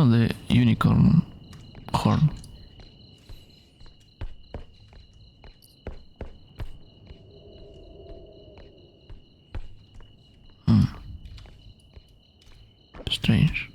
Oh, the unicorn horn. Strange.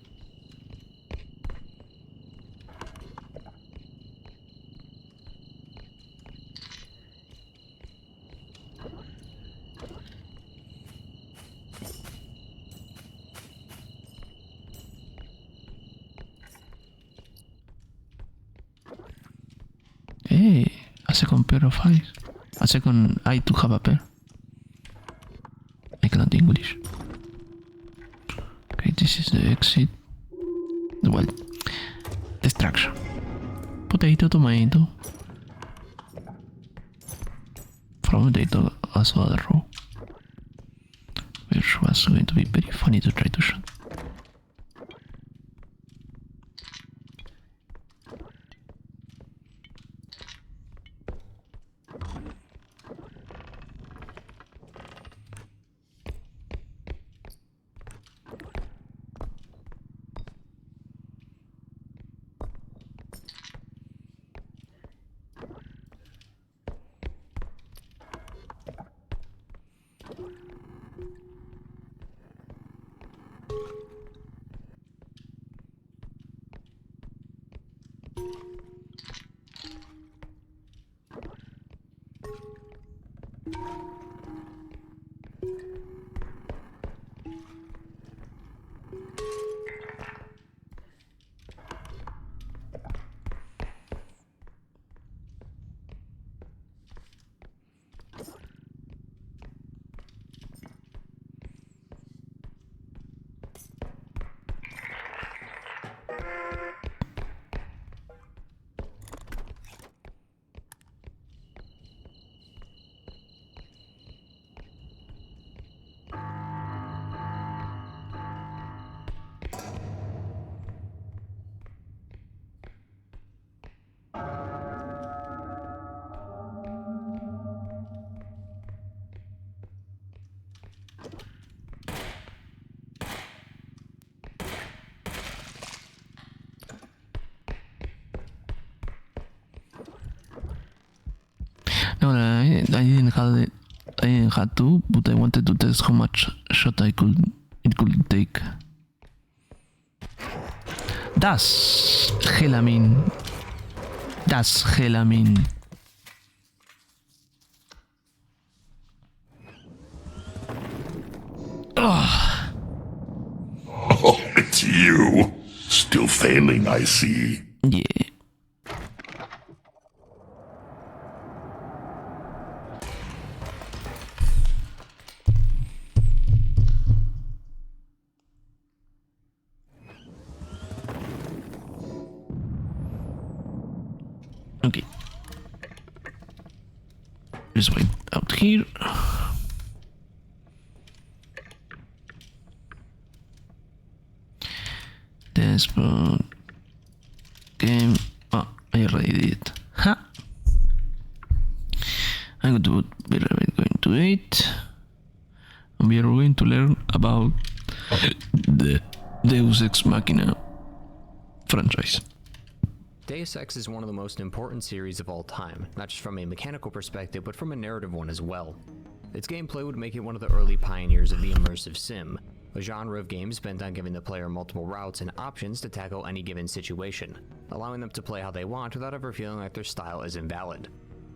Hey, a second pair of eyes. A second eye to have a pair. I cannot English. Okay, this is the exit. Well, destruction. Potato, tomato. From potato as other row. Which was going to be very funny to try to shoot. No, I didn't have it. I didn't have to, but I wanted to test how much shot it could take. Das Helamin. Das Helamin. Oh, it's you. Still failing, I see. Yeah. Okay. Just wait out here. Dashboard. Game. Oh, I already did it. Ha! I'm going to it. And we are going to learn about the Deus Ex Machina franchise. Deus Ex is one of the most important series of all time, not just from a mechanical perspective, but from a narrative one as well. Its gameplay would make it one of the early pioneers of the immersive sim, a genre of games bent on giving the player multiple routes and options to tackle any given situation, allowing them to play how they want without ever feeling like their style is invalid.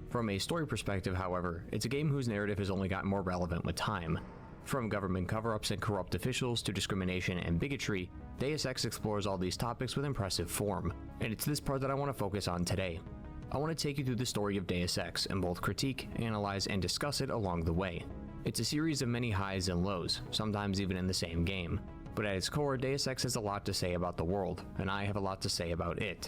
From a story perspective, however, it's a game whose narrative has only gotten more relevant with time. From government cover-ups and corrupt officials to discrimination and bigotry, Deus Ex explores all these topics with impressive form, and it's this part that I want to focus on today. I want to take you through the story of Deus Ex and both critique, analyze, and discuss it along the way. It's a series of many highs and lows, sometimes even in the same game. But at its core, Deus Ex has a lot to say about the world, and I have a lot to say about it.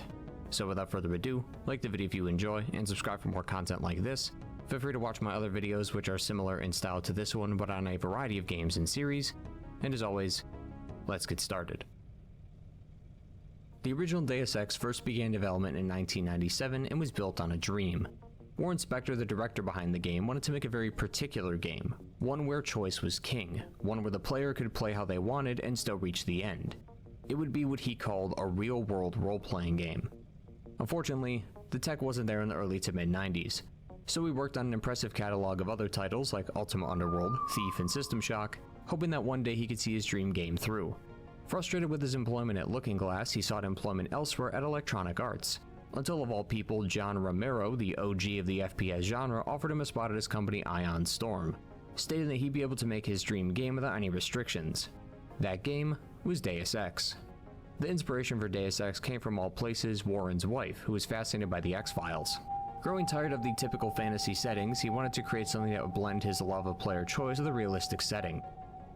So without further ado, like the video if you enjoy, and subscribe for more content like this. Feel free to watch my other videos which are similar in style to this one but on a variety of games and series. And as always, let's get started. The original Deus Ex first began development in 1997 and was built on a dream. Warren Spector, the director behind the game, wanted to make a very particular game, one where choice was king, one where the player could play how they wanted and still reach the end. It would be what he called a real-world role-playing game. Unfortunately, the tech wasn't there in the early to mid-90s, so he worked on an impressive catalog of other titles like Ultima Underworld, Thief, and System Shock, hoping that one day he could see his dream game through. Frustrated with his employment at Looking Glass, he sought employment elsewhere at Electronic Arts, until of all people, John Romero, the OG of the FPS genre, offered him a spot at his company Ion Storm, stating that he'd be able to make his dream game without any restrictions. That game was Deus Ex. The inspiration for Deus Ex came from all places Warren's wife, who was fascinated by the X-Files. Growing tired of the typical fantasy settings, he wanted to create something that would blend his love of player choice with a realistic setting.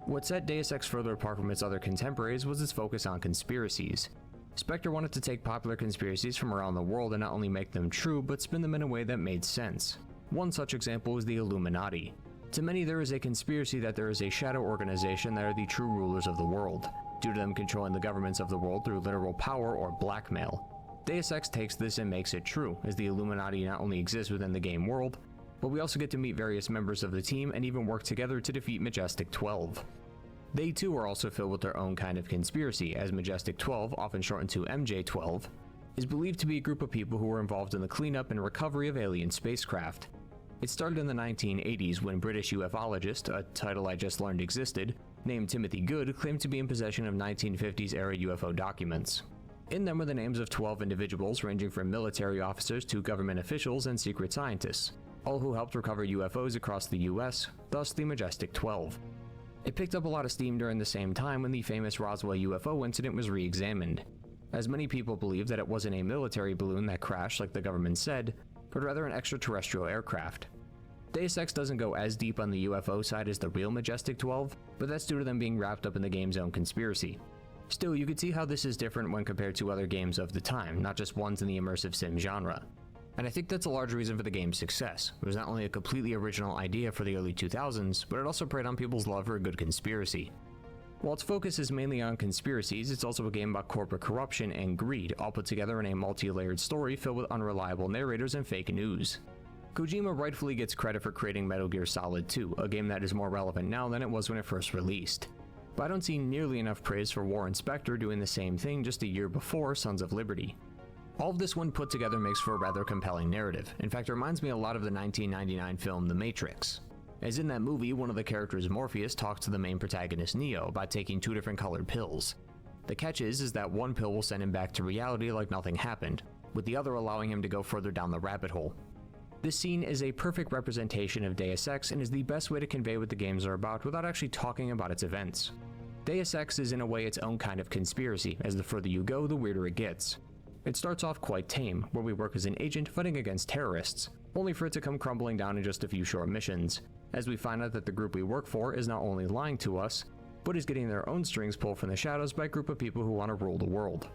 What set Deus Ex further apart from its other contemporaries was its focus on conspiracies. Spectre wanted to take popular conspiracies from around the world and not only make them true, but spin them in a way that made sense. One such example is the Illuminati. To many, there is a conspiracy that there is a shadow organization that are the true rulers of the world, due to them controlling the governments of the world through literal power or blackmail. Deus Ex takes this and makes it true, as the Illuminati not only exists within the game world, but we also get to meet various members of the team and even work together to defeat Majestic 12. They too are also filled with their own kind of conspiracy, as Majestic 12, often shortened to MJ-12, is believed to be a group of people who were involved in the cleanup and recovery of alien spacecraft. It started in the 1980s when British ufologist, a title I just learned existed, named Timothy Good, claimed to be in possession of 1950s era UFO documents. In them were the names of 12 individuals ranging from military officers to government officials and secret scientists, all who helped recover UFOs across the US, thus the Majestic 12. It picked up a lot of steam during the same time when the famous Roswell UFO incident was re-examined, as many people believed that it wasn't a military balloon that crashed like the government said, but rather an extraterrestrial aircraft. Deus Ex doesn't go as deep on the UFO side as the real Majestic 12, but that's due to them being wrapped up in the game's own conspiracy. Still, you could see how this is different when compared to other games of the time, not just ones in the immersive sim genre. And I think that's a large reason for the game's success. It was not only a completely original idea for the early 2000s, but it also preyed on people's love for a good conspiracy. While its focus is mainly on conspiracies, it's also a game about corporate corruption and greed, all put together in a multi-layered story filled with unreliable narrators and fake news. Kojima rightfully gets credit for creating Metal Gear Solid 2, a game that is more relevant now than it was when it first released. But I don't see nearly enough praise for Warren Spector doing the same thing just a year before Sons of Liberty. All of this when put together makes for a rather compelling narrative. In fact, it reminds me a lot of the 1999 film The Matrix. As in that movie, one of the characters, Morpheus, talks to the main protagonist, Neo, about taking two different colored pills. The catch is that one pill will send him back to reality like nothing happened, with the other allowing him to go further down the rabbit hole. This scene is a perfect representation of Deus Ex and is the best way to convey what the games are about without actually talking about its events. Deus Ex is in a way its own kind of conspiracy, as the further you go, the weirder it gets. It starts off quite tame, where we work as an agent fighting against terrorists, only for it to come crumbling down in just a few short missions, as we find out that the group we work for is not only lying to us, but is getting their own strings pulled from the shadows by a group of people who want to rule the world.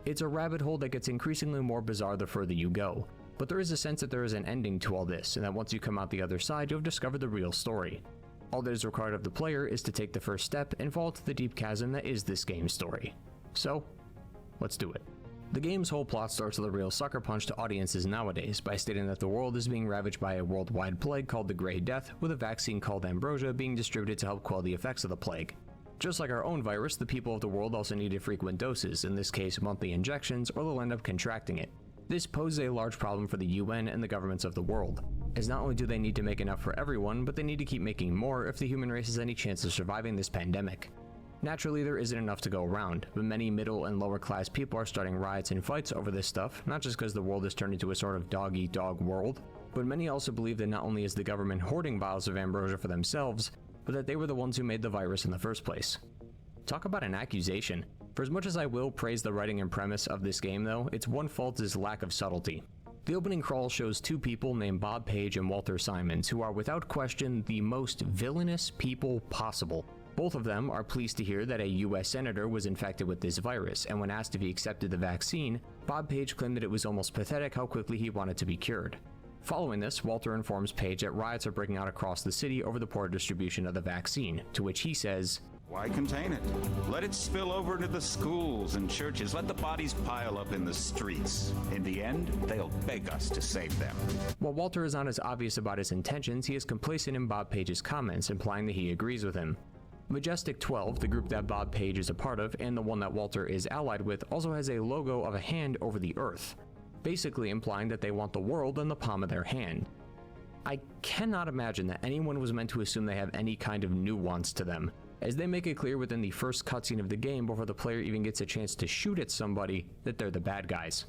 It's a rabbit hole that gets increasingly more bizarre the further you go, but there is a sense that there is an ending to all this, and that once you come out the other side, you have discovered the real story. All that is required of the player is to take the first step and fall to the deep chasm that is this game's story. So, let's do it. The game's whole plot starts with a real sucker punch to audiences nowadays by stating that the world is being ravaged by a worldwide plague called the Grey Death, with a vaccine called Ambrosia being distributed to help quell the effects of the plague. Just like our own virus, the people of the world also needed frequent doses, in this case monthly injections, or they'll end up contracting it. This poses a large problem for the UN and the governments of the world, as not only do they need to make enough for everyone, but they need to keep making more if the human race has any chance of surviving this pandemic. Naturally, there isn't enough to go around, but many middle and lower class people are starting riots and fights over this stuff, not just because the world has turned into a sort of dog-eat-dog world, but many also believe that not only is the government hoarding vials of ambrosia for themselves, but that they were the ones who made the virus in the first place. Talk about an accusation. For as much as I will praise the writing and premise of this game though, its one fault is lack of subtlety. The opening crawl shows two people named Bob Page and Walter Simons, who are without question the most villainous people possible. Both of them are pleased to hear that a US senator was infected with this virus, and when asked if he accepted the vaccine, Bob Page claimed that it was almost pathetic how quickly he wanted to be cured. Following this, Walter informs Page that riots are breaking out across the city over the poor distribution of the vaccine, to which he says, "Why contain it? Let it spill over into the schools and churches. Let the bodies pile up in the streets. In the end, they'll beg us to save them." While Walter is not as obvious about his intentions, he is complacent in Bob Page's comments, implying that he agrees with him. Majestic 12, the group that Bob Page is a part of and the one that Walter is allied with, also has a logo of a hand over the earth, basically implying that they want the world in the palm of their hand. I cannot imagine that anyone was meant to assume they have any kind of nuance to them, as they make it clear within the first cutscene of the game before the player even gets a chance to shoot at somebody that they're the bad guys.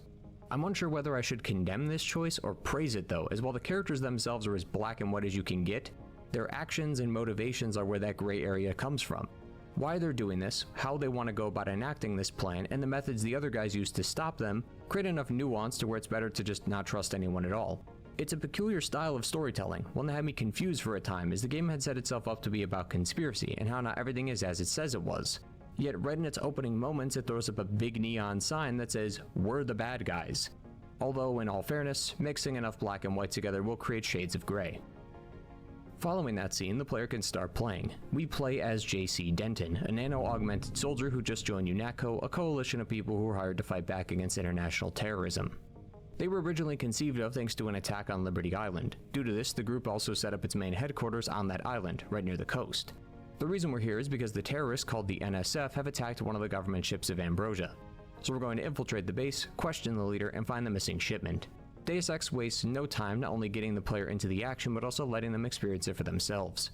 I'm unsure whether I should condemn this choice or praise it though, as while the characters themselves are as black and white as you can get, their actions and motivations are where that gray area comes from. Why they're doing this, how they want to go about enacting this plan, and the methods the other guys use to stop them create enough nuance to where it's better to just not trust anyone at all. It's a peculiar style of storytelling, one that had me confused for a time, as the game had set itself up to be about conspiracy and how not everything is as it says it was. Yet right in its opening moments it throws up a big neon sign that says, "We're the bad guys." Although in all fairness, mixing enough black and white together will create shades of gray. Following that scene, the player can start playing. We play as JC Denton, a nano-augmented soldier who just joined UNATCO, a coalition of people who were hired to fight back against international terrorism. They were originally conceived of thanks to an attack on Liberty Island. Due to this, the group also set up its main headquarters on that island, right near the coast. The reason we're here is because the terrorists called the NSF have attacked one of the government ships of Ambrosia. So we're going to infiltrate the base, question the leader, and find the missing shipment. Deus Ex wastes no time not only getting the player into the action, but also letting them experience it for themselves.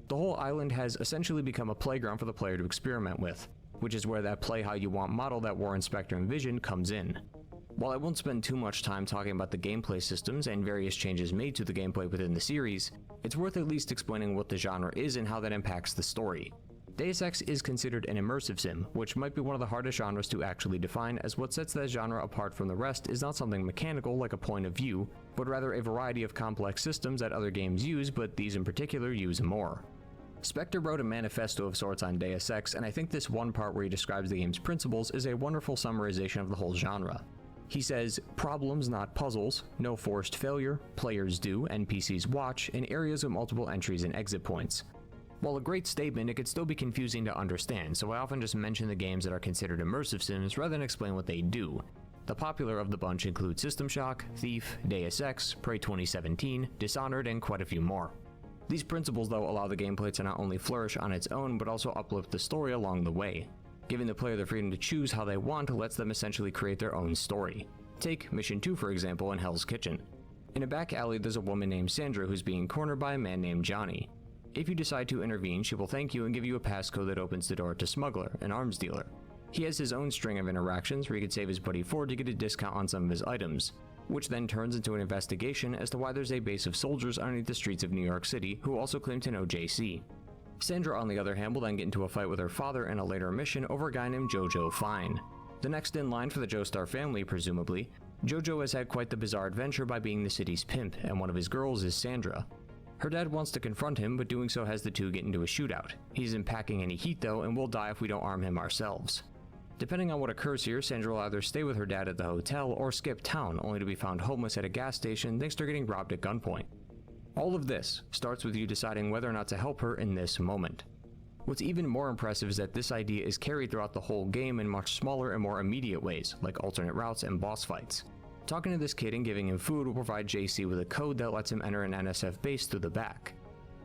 The whole island has essentially become a playground for the player to experiment with, which is where that play how you want model that Warren Spector envisioned comes in. While I won't spend too much time talking about the gameplay systems and various changes made to the gameplay within the series, it's worth at least explaining what the genre is and how that impacts the story. Deus Ex is considered an immersive sim, which might be one of the hardest genres to actually define, as what sets that genre apart from the rest is not something mechanical like a point of view, but rather a variety of complex systems that other games use, but these in particular use more. Spector wrote a manifesto of sorts on Deus Ex, and I think this one part where he describes the game's principles is a wonderful summarization of the whole genre. He says, "Problems, not puzzles, no forced failure, players do, NPCs watch, in areas with multiple entries and exit points." While a great statement, it could still be confusing to understand, so I often just mention the games that are considered immersive sims rather than explain what they do. The popular of the bunch include System Shock, Thief, Deus Ex, Prey 2017, Dishonored, and quite a few more. These principles though allow the gameplay to not only flourish on its own, but also uplift the story along the way. Giving the player the freedom to choose how they want lets them essentially create their own story. Take Mission 2 for example in Hell's Kitchen. In a back alley there's a woman named Sandra who's being cornered by a man named Johnny. If you decide to intervene, she will thank you and give you a passcode that opens the door to Smuggler, an arms dealer. He has his own string of interactions where he could save his buddy Ford to get a discount on some of his items, which then turns into an investigation as to why there's a base of soldiers underneath the streets of New York City who also claim to know JC. Sandra, on the other hand, will then get into a fight with her father in a later mission over a guy named Jojo Fine. The next in line for the Joestar family, presumably, Jojo has had quite the bizarre adventure by being the city's pimp, and one of his girls is Sandra. Her dad wants to confront him, but doing so has the two get into a shootout. He isn't packing any heat though, and will die if we don't arm him ourselves. Depending on what occurs here, Sandra will either stay with her dad at the hotel or skip town, only to be found homeless at a gas station thanks to her getting robbed at gunpoint. All of this starts with you deciding whether or not to help her in this moment. What's even more impressive is that this idea is carried throughout the whole game in much smaller and more immediate ways, like alternate routes and boss fights. Talking to this kid and giving him food will provide JC with a code that lets him enter an NSF base through the back.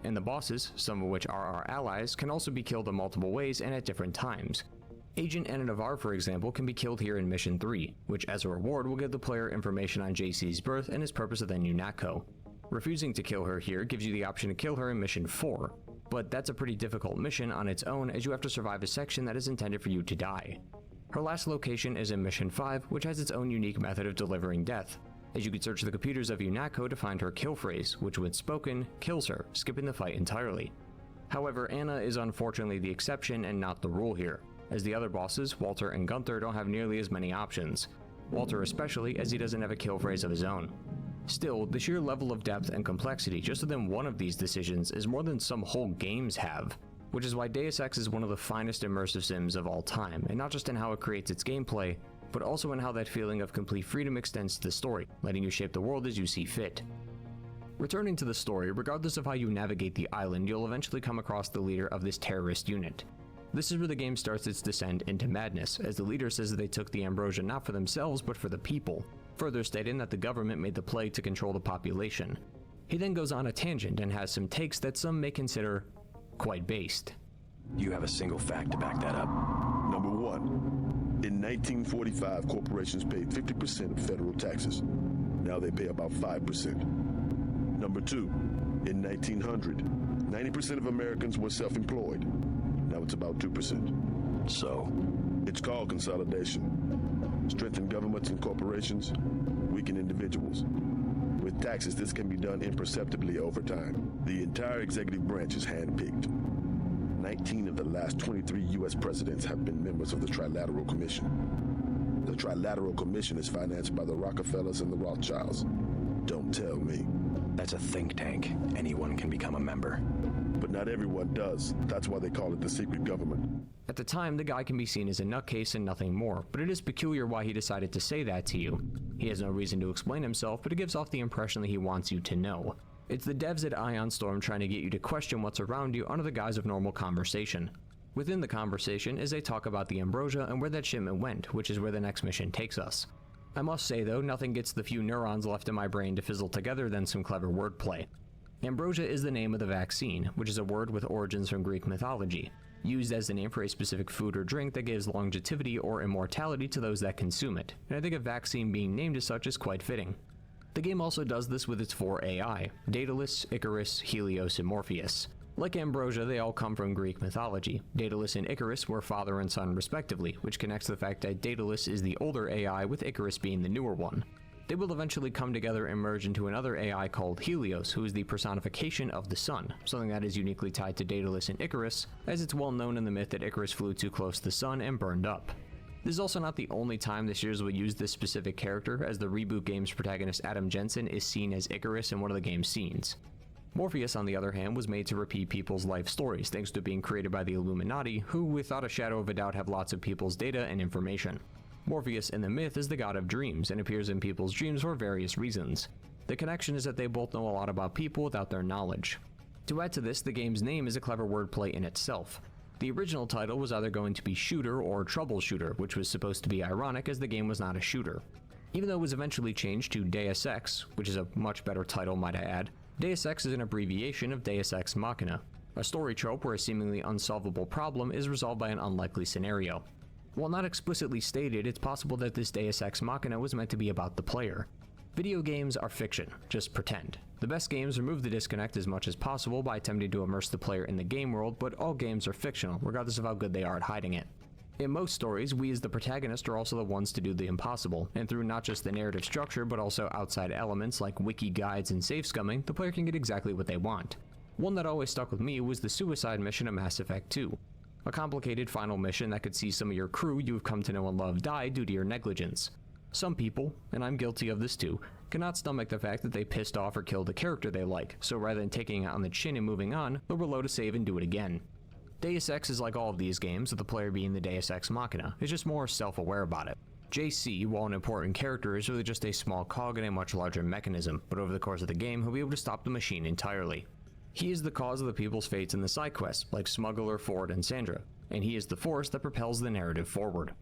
And the bosses, some of which are our allies, can also be killed in multiple ways and at different times. Agent Anna Navarre, for example, can be killed here in Mission 3, which as a reward will give the player information on JC's birth and his purpose within UNATCO. Refusing to kill her here gives you the option to kill her in Mission 4, but that's a pretty difficult mission on its own as you have to survive a section that is intended for you to die. Her last location is in Mission 5, which has its own unique method of delivering death, as you could search the computers of UNATCO to find her kill phrase, which when spoken, kills her, skipping the fight entirely. However, Anna is unfortunately the exception and not the rule here, as the other bosses, Walter and Gunther, don't have nearly as many options. Walter especially, as he doesn't have a kill phrase of his own. Still, the sheer level of depth and complexity just within one of these decisions is more than some whole games have, which is why Deus Ex is one of the finest immersive sims of all time, and not just in how it creates its gameplay, but also in how that feeling of complete freedom extends to the story, letting you shape the world as you see fit. Returning to the story, regardless of how you navigate the island, you'll eventually come across the leader of this terrorist unit. This is where the game starts its descent into madness, as the leader says that they took the Ambrosia not for themselves but for the people, further stating that the government made the plague to control the population. He then goes on a tangent and has some takes that some may consider quite based. Do you have a single fact to back that up? Number one, in 1945, corporations paid 50% of federal taxes. Now they pay about 5%. Number two, in 1900, 90% of Americans were self-employed. Now it's about 2%. So, It's called consolidation. Strengthen governments and corporations, weaken individuals. With taxes, this can be done imperceptibly over time. The entire executive branch is handpicked. 19 of the last 23 U.S. presidents have been members of the Trilateral Commission. The Trilateral Commission is financed by the Rockefellers and the Rothschilds. Don't tell me. that's a think tank. Anyone can become a member. But not everyone does. That's why they call it the secret government. At the time, the guy can be seen as a nutcase and nothing more, but it is peculiar why he decided to say that to you. He has no reason to explain himself, but it gives off the impression that he wants you to know. It's the devs at Ion Storm trying to get you to question what's around you under the guise of normal conversation. Within the conversation is a talk about the Ambrosia and where that shipment went, which is where the next mission takes us. I must say though, nothing gets the few neurons left in my brain to fizzle together than some clever wordplay. Ambrosia is the name of the vaccine, which is a word with origins from Greek mythology, used as the name for a specific food or drink that gives longevity or immortality to those that consume it, and I think a vaccine being named as such is quite fitting. The game also does this with its 4 AI, Daedalus, Icarus, Helios, and Morpheus. Like Ambrosia, they all come from Greek mythology. Daedalus and Icarus were father and son respectively, which connects to the fact that Daedalus is the older AI with Icarus being the newer one. They will eventually come together and merge into another AI called Helios, who is the personification of the sun, something that is uniquely tied to Daedalus and Icarus, as it's well known in the myth that Icarus flew too close to the sun and burned up. This is also not the only time the series will use this specific character, as the reboot game's protagonist Adam Jensen is seen as Icarus in one of the game's scenes. Morpheus, on the other hand, was made to repeat people's life stories thanks to being created by the Illuminati, who without a shadow of a doubt have lots of people's data and information. Morpheus in the myth is the god of dreams and appears in people's dreams for various reasons. The connection is that they both know a lot about people without their knowledge. To add to this, the game's name is a clever wordplay in itself. The original title was either going to be Shooter or Troubleshooter, which was supposed to be ironic as the game was not a shooter. Even though it was eventually changed to Deus Ex, which is a much better title might I add, Deus Ex is an abbreviation of Deus Ex Machina, a story trope where a seemingly unsolvable problem is resolved by an unlikely scenario. While not explicitly stated, it's possible that this Deus Ex Machina was meant to be about the player. Video games are fiction, just pretend. The best games remove the disconnect as much as possible by attempting to immerse the player in the game world, but all games are fictional, regardless of how good they are at hiding it. In most stories, we as the protagonist are also the ones to do the impossible, and through not just the narrative structure but also outside elements like wiki guides and save scumming, the player can get exactly what they want. One that always stuck with me was the suicide mission of Mass Effect 2. A complicated final mission that could see some of your crew you have come to know and love die due to your negligence. Some people, and I'm guilty of this too, cannot stomach the fact that they pissed off or killed a character they like, so rather than taking it on the chin and moving on, they'll reload a save and do it again. Deus Ex is like all of these games, with the player being the Deus Ex Machina, it's just more self-aware about it. JC, while an important character, is really just a small cog in a much larger mechanism, but over the course of the game he'll be able to stop the machine entirely. He is the cause of the people's fates in the side quests, like Smuggler, Ford, and Sandra, and he is the force that propels the narrative forward.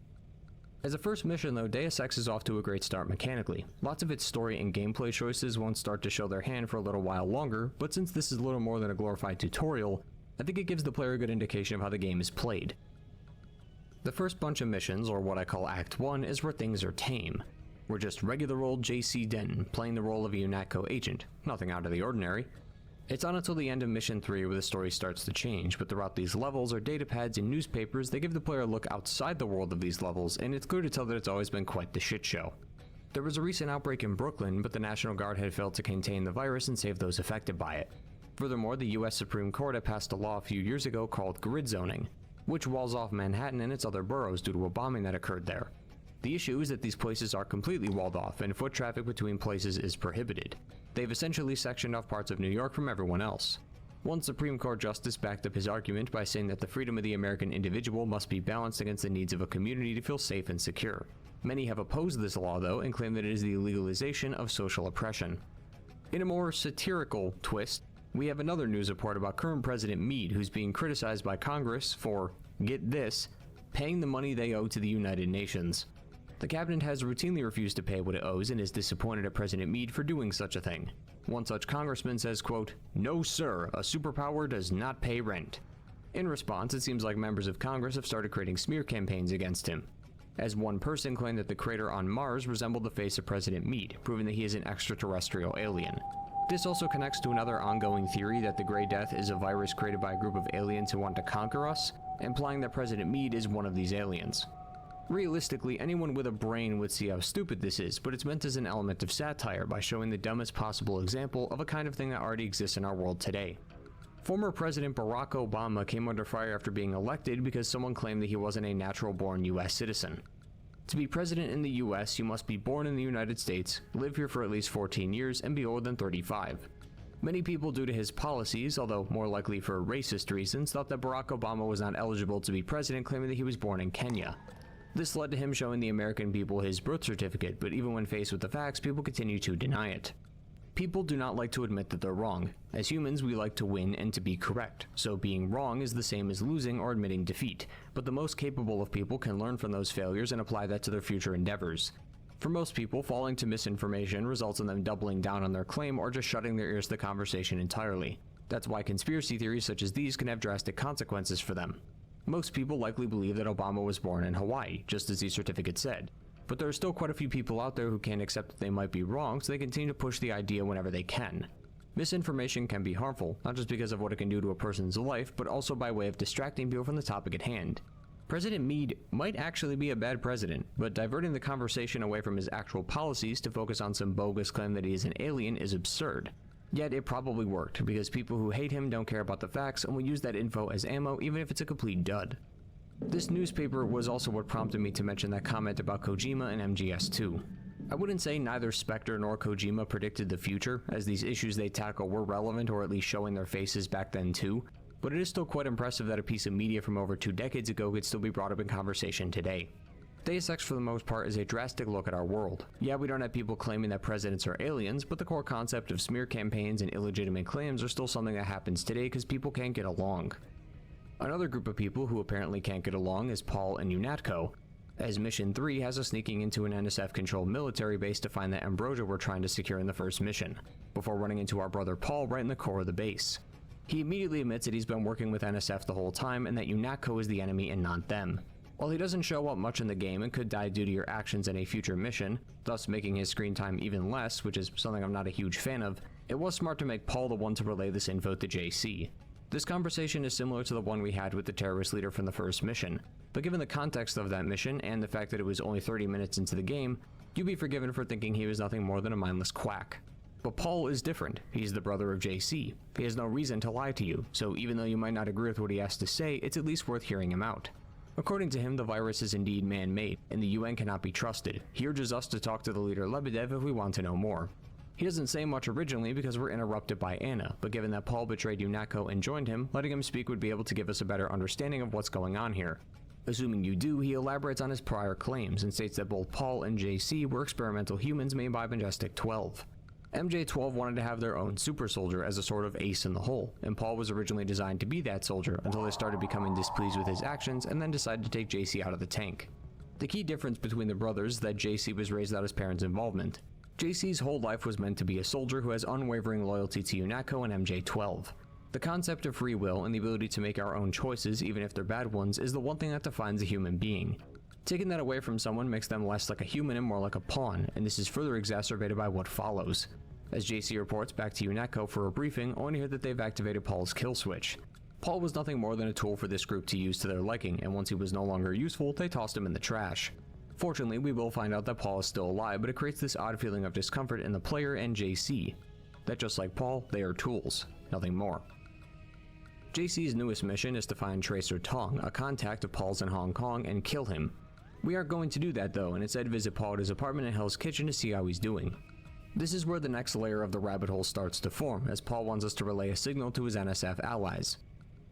As a first mission though, Deus Ex is off to a great start mechanically. Lots of its story and gameplay choices won't start to show their hand for a little while longer, but since this is a little more than a glorified tutorial, I think it gives the player a good indication of how the game is played. The first bunch of missions, or what I call Act 1, is where things are tame. We're just regular old JC Denton, playing the role of a UNATCO agent, nothing out of the ordinary. It's not until the end of Mission 3 where the story starts to change, but throughout these levels are datapads and newspapers that give the player a look outside the world of these levels, and it's clear to tell that it's always been quite the shit show. There was a recent outbreak in Brooklyn, but the National Guard had failed to contain the virus and save those affected by it. Furthermore, the US Supreme Court had passed a law a few years ago called grid zoning, which walls off Manhattan and its other boroughs due to a bombing that occurred there. The issue is that these places are completely walled off and foot traffic between places is prohibited. They've essentially sectioned off parts of New York from everyone else. One Supreme Court justice backed up his argument by saying that the freedom of the American individual must be balanced against the needs of a community to feel safe and secure. Many have opposed this law though and claim that it is the legalization of social oppression. In a more satirical twist, we have another news report about current President Meade, who's being criticized by Congress for, get this, paying the money they owe to the United Nations. The cabinet has routinely refused to pay what it owes and is disappointed at President Meade for doing such a thing. One such congressman says, quote, "No sir, a superpower does not pay rent." In response, it seems like members of Congress have started creating smear campaigns against him, as one person claimed that the crater on Mars resembled the face of President Meade, proving that he is an extraterrestrial alien. This also connects to another ongoing theory that the Grey Death is a virus created by a group of aliens who want to conquer us, implying that President Meade is one of these aliens. Realistically, anyone with a brain would see how stupid this is, but it's meant as an element of satire by showing the dumbest possible example of a kind of thing that already exists in our world today. Former President Barack Obama came under fire after being elected because someone claimed that he wasn't a natural-born US citizen. To be president in the US, you must be born in the United States, live here for at least 14 years, and be older than 35. Many people, due to his policies, although more likely for racist reasons, thought that Barack Obama was not eligible to be president, claiming that he was born in Kenya. This led to him showing the American people his birth certificate, but even when faced with the facts, people continue to deny it. People do not like to admit that they're wrong. As humans, we like to win and to be correct, so being wrong is the same as losing or admitting defeat, but the most capable of people can learn from those failures and apply that to their future endeavors. For most people, falling to misinformation results in them doubling down on their claim or just shutting their ears to the conversation entirely. That's why conspiracy theories such as these can have drastic consequences for them. Most people likely believe that Obama was born in Hawaii, just as the certificate said. But there are still quite a few people out there who can't accept that they might be wrong, so they continue to push the idea whenever they can. Misinformation can be harmful, not just because of what it can do to a person's life, but also by way of distracting people from the topic at hand. President Meade might actually be a bad president, but diverting the conversation away from his actual policies to focus on some bogus claim that he is an alien is absurd. Yet it probably worked, because people who hate him don't care about the facts and will use that info as ammo even if it's a complete dud. This newspaper was also what prompted me to mention that comment about Kojima and MGS2. I wouldn't say neither Spectre nor Kojima predicted the future, as these issues they tackle were relevant or at least showing their faces back then too, but it is still quite impressive that a piece of media from over 2 decades ago could still be brought up in conversation today. Deus Ex for the most part is a drastic look at our world. Yeah, we don't have people claiming that presidents are aliens, but the core concept of smear campaigns and illegitimate claims are still something that happens today because people can't get along. Another group of people who apparently can't get along is Paul and UNATCO, as Mission 3 has us sneaking into an NSF-controlled military base to find the Ambrosia we're trying to secure in the first mission, before running into our brother Paul right in the core of the base. He immediately admits that he's been working with NSF the whole time and that UNATCO is the enemy and not them. While he doesn't show up much in the game and could die due to your actions in a future mission, thus making his screen time even less, which is something I'm not a huge fan of, it was smart to make Paul the one to relay this info to JC. This conversation is similar to the one we had with the terrorist leader from the first mission, but given the context of that mission and the fact that it was only 30 minutes into the game, you'd be forgiven for thinking he was nothing more than a mindless quack. But Paul is different. He's the brother of JC. He has no reason to lie to you, so even though you might not agree with what he has to say, it's at least worth hearing him out. According to him, the virus is indeed man-made, and the UN cannot be trusted. He urges us to talk to the leader Lebedev if we want to know more. He doesn't say much originally because we're interrupted by Anna, but given that Paul betrayed UNATCO and joined him, letting him speak would be able to give us a better understanding of what's going on here. Assuming you do, he elaborates on his prior claims and states that both Paul and JC were experimental humans made by Majestic 12. MJ-12 wanted to have their own super soldier as a sort of ace in the hole, and Paul was originally designed to be that soldier until they started becoming displeased with his actions and then decided to take JC out of the tank. The key difference between the brothers is that JC was raised without his parents' involvement. JC's whole life was meant to be a soldier who has unwavering loyalty to UNATCO and MJ-12. The concept of free will and the ability to make our own choices, even if they're bad ones, is the one thing that defines a human being. Taking that away from someone makes them less like a human and more like a pawn, and this is further exacerbated by what follows. As JC reports back to UNATCO for a briefing, only to hear that they've activated Paul's kill switch. Paul was nothing more than a tool for this group to use to their liking, and once he was no longer useful, they tossed him in the trash. Fortunately, we will find out that Paul is still alive, but it creates this odd feeling of discomfort in the player and JC. That just like Paul, they are tools, nothing more. JC's newest mission is to find Tracer Tong, a contact of Paul's in Hong Kong, and kill him. We aren't going to do that though, and instead visit Paul at his apartment in Hell's Kitchen to see how he's doing. This is where the next layer of the rabbit hole starts to form, as Paul wants us to relay a signal to his NSF allies.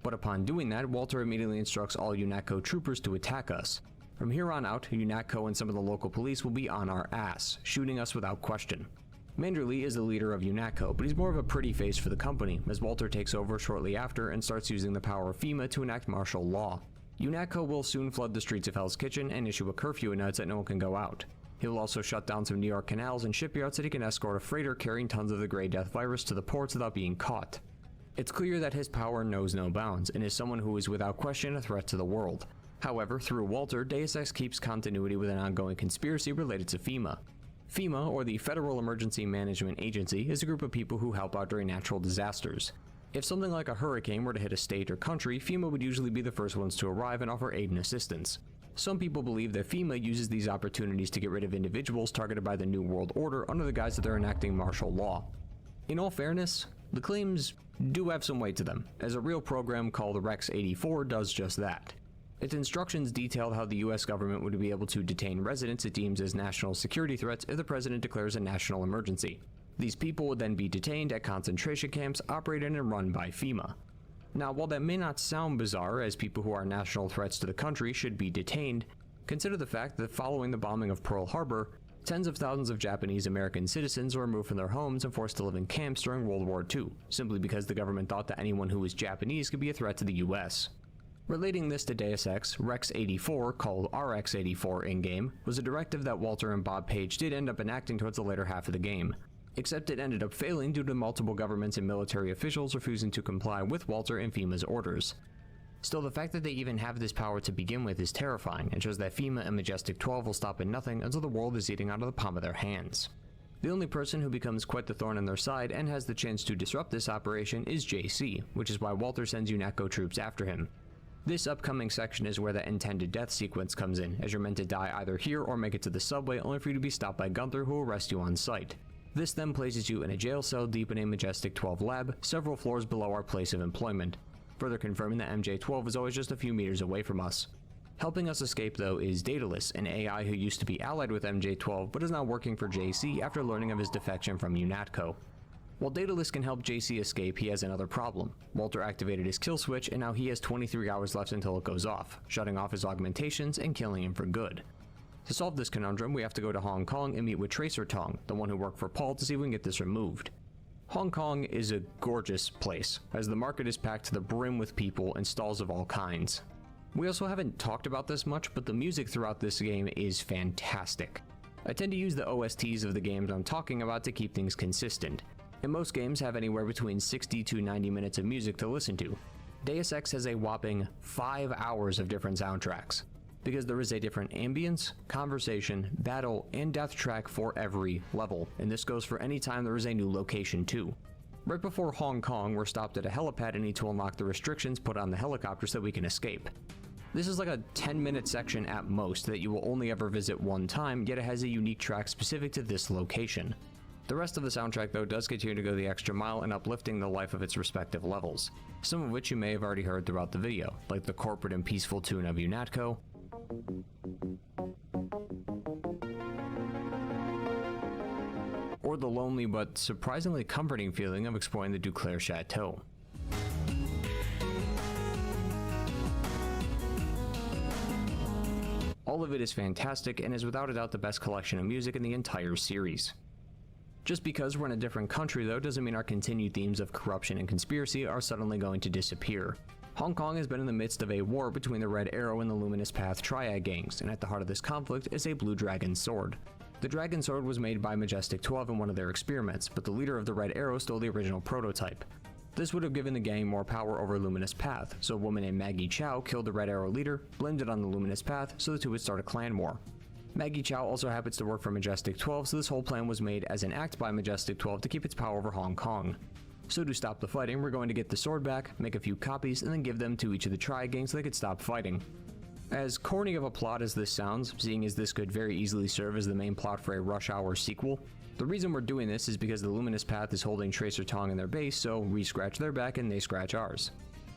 But upon doing that, Walter immediately instructs all UNATCO troopers to attack us. From here on out, UNATCO and some of the local police will be on our ass, shooting us without question. Manderley is the leader of UNATCO, but he's more of a pretty face for the company, as Walter takes over shortly after and starts using the power of FEMA to enact martial law. UNATCO will soon flood the streets of Hell's Kitchen and issue a curfew at nights that no one can go out. He will also shut down some New York canals and shipyards so he can escort a freighter carrying tons of the Grey Death virus to the ports without being caught. It's clear that his power knows no bounds and is someone who is without question a threat to the world. However, through Walter, Deus Ex keeps continuity with an ongoing conspiracy related to FEMA. FEMA, or the Federal Emergency Management Agency, is a group of people who help out during natural disasters. If something like a hurricane were to hit a state or country, FEMA would usually be the first ones to arrive and offer aid and assistance. Some people believe that FEMA uses these opportunities to get rid of individuals targeted by the New World Order under the guise that they're enacting martial law. In all fairness, the claims do have some weight to them, as a real program called Rex 84 does just that. Its instructions detailed how the US government would be able to detain residents it deems as national security threats if the president declares a national emergency. These people would then be detained at concentration camps operated and run by FEMA. Now, while that may not sound bizarre, as people who are national threats to the country should be detained, consider the fact that following the bombing of Pearl Harbor, tens of thousands of Japanese American citizens were removed from their homes and forced to live in camps during World War II, simply because the government thought that anyone who was Japanese could be a threat to the US. Relating this to Deus Ex, Rex 84, called RX 84 in-game, was a directive that Walter and Bob Page did end up enacting towards the later half of the game. Except it ended up failing due to multiple governments and military officials refusing to comply with Walter and FEMA's orders. Still, the fact that they even have this power to begin with is terrifying, and shows that FEMA and Majestic 12 will stop at nothing until the world is eating out of the palm of their hands. The only person who becomes quite the thorn in their side and has the chance to disrupt this operation is JC, which is why Walter sends UNATCO troops after him. This upcoming section is where the intended death sequence comes in, as you're meant to die either here or make it to the subway only for you to be stopped by Gunther, who will arrest you on sight. This then places you in a jail cell deep in a Majestic 12 lab, several floors below our place of employment, further confirming that MJ-12 is always just a few meters away from us. Helping us escape though is Daedalus, an AI who used to be allied with MJ-12 but is now working for JC after learning of his defection from UNATCO. While Daedalus can help JC escape, he has another problem. Walter activated his kill switch and now he has 23 hours left until it goes off, shutting off his augmentations and killing him for good. To solve this conundrum, we have to go to Hong Kong and meet with Tracer Tong, the one who worked for Paul, to see if we can get this removed. Hong Kong is a gorgeous place, as the market is packed to the brim with people and stalls of all kinds. We also haven't talked about this much, but the music throughout this game is fantastic. I tend to use the OSTs of the games I'm talking about to keep things consistent, and most games have anywhere between 60 to 90 minutes of music to listen to. Deus Ex has a whopping 5 hours of different soundtracks, because there is a different ambience, conversation, battle, and death track for every level, and this goes for any time there is a new location too. Right before Hong Kong, we're stopped at a helipad and need to unlock the restrictions put on the helicopter so that we can escape. This is like a 10-minute section at most that you will only ever visit one time, yet it has a unique track specific to this location. The rest of the soundtrack though does continue to go the extra mile in uplifting the life of its respective levels, some of which you may have already heard throughout the video, like the corporate and peaceful tune of UNATCO, or the lonely but surprisingly comforting feeling of exploring the Duclair Chateau. All of it is fantastic and is without a doubt the best collection of music in the entire series. Just because we're in a different country though doesn't mean our continued themes of corruption and conspiracy are suddenly going to disappear. Hong Kong has been in the midst of a war between the Red Arrow and the Luminous Path Triad gangs, and at the heart of this conflict is a Blue Dragon sword. The Dragon sword was made by Majestic 12 in one of their experiments, but the leader of the Red Arrow stole the original prototype. This would have given the gang more power over Luminous Path, so a woman named Maggie Chow killed the Red Arrow leader, blamed it on the Luminous Path, so the two would start a clan war. Maggie Chow also happens to work for Majestic 12, so this whole plan was made as an act by Majestic 12 to keep its power over Hong Kong. So to stop the fighting, we're going to get the sword back, make a few copies, and then give them to each of the Triad gangs so they could stop fighting. As corny of a plot as this sounds, seeing as this could very easily serve as the main plot for a Rush Hour sequel, the reason we're doing this is because the Luminous Path is holding Tracer Tong in their base, so we scratch their back and they scratch ours.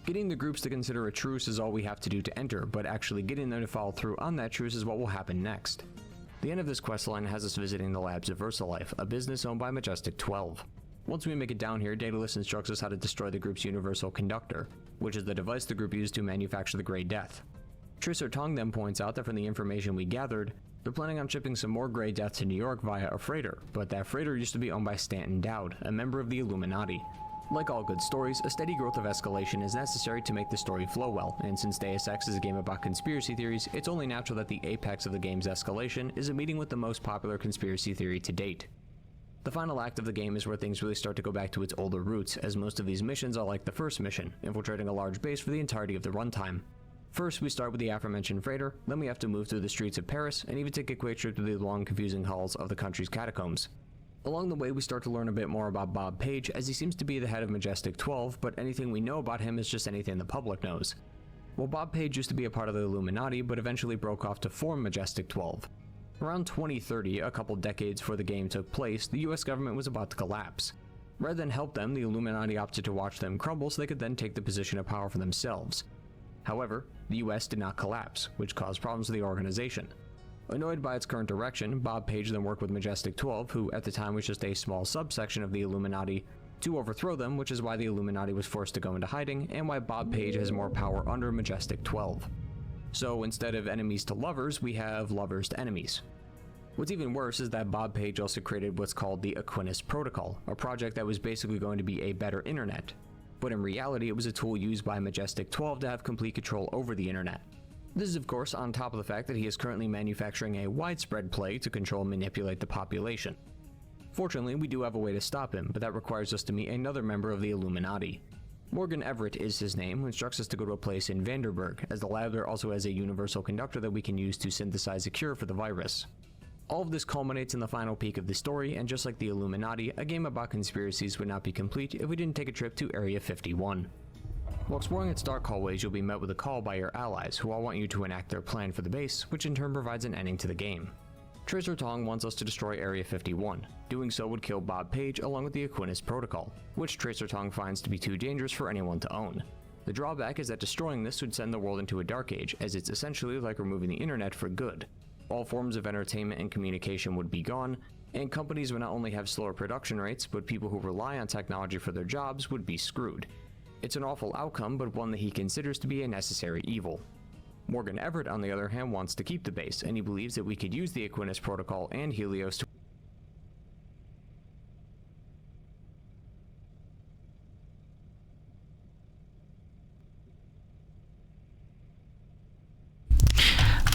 Getting the groups to consider a truce is all we have to do to enter, but actually getting them to follow through on that truce is what will happen next. The end of this questline has us visiting the labs of VersaLife, a business owned by Majestic 12. Once we make it down here, Daedalus instructs us how to destroy the group's Universal Conductor, which is the device the group used to manufacture the Grey Death. Tracer Tong then points out that from the information we gathered, they're planning on shipping some more Grey Death to New York via a freighter, but that freighter used to be owned by Stanton Dowd, a member of the Illuminati. Like all good stories, a steady growth of escalation is necessary to make the story flow well, and since Deus Ex is a game about conspiracy theories, it's only natural that the apex of the game's escalation is a meeting with the most popular conspiracy theory to date. The final act of the game is where things really start to go back to its older roots, as most of these missions are like the first mission, infiltrating a large base for the entirety of the runtime. First, we start with the aforementioned freighter, then we have to move through the streets of Paris, and even take a quick trip to the long, confusing halls of the country's catacombs. Along the way, we start to learn a bit more about Bob Page, as he seems to be the head of Majestic 12, but anything we know about him is just anything the public knows. Well, Bob Page used to be a part of the Illuminati, but eventually broke off to form Majestic 12. Around 2030, a couple decades before the game took place, the US government was about to collapse. Rather than help them, the Illuminati opted to watch them crumble so they could then take the position of power for themselves. However, the US did not collapse, which caused problems for the organization. Annoyed by its current direction, Bob Page then worked with Majestic 12, who at the time was just a small subsection of the Illuminati, to overthrow them, which is why the Illuminati was forced to go into hiding, and why Bob Page has more power under Majestic 12. So instead of enemies to lovers, we have lovers to enemies. What's even worse is that Bob Page also created what's called the Aquinas Protocol, a project that was basically going to be a better internet. But in reality, it was a tool used by Majestic 12 to have complete control over the internet. This is of course on top of the fact that he is currently manufacturing a widespread plague to control and manipulate the population. Fortunately, we do have a way to stop him, but that requires us to meet another member of the Illuminati. Morgan Everett is his name, who instructs us to go to a place in Vanderburg, as the lab there also has a universal conductor that we can use to synthesize a cure for the virus. All of this culminates in the final peak of the story, and just like the Illuminati, a game about conspiracies would not be complete if we didn't take a trip to Area 51. While exploring its dark hallways, you'll be met with a call by your allies, who all want you to enact their plan for the base, which in turn provides an ending to the game. Tracer Tong wants us to destroy Area 51. Doing so would kill Bob Page along with the Aquinas Protocol, which Tracer Tong finds to be too dangerous for anyone to own. The drawback is that destroying this would send the world into a dark age, as it's essentially like removing the internet for good. All forms of entertainment and communication would be gone, and companies would not only have slower production rates, but people who rely on technology for their jobs would be screwed. It's an awful outcome, but one that he considers to be a necessary evil. Morgan Everett, on the other hand, wants to keep the base, and he believes that we could use the Aquinas Protocol and Helios to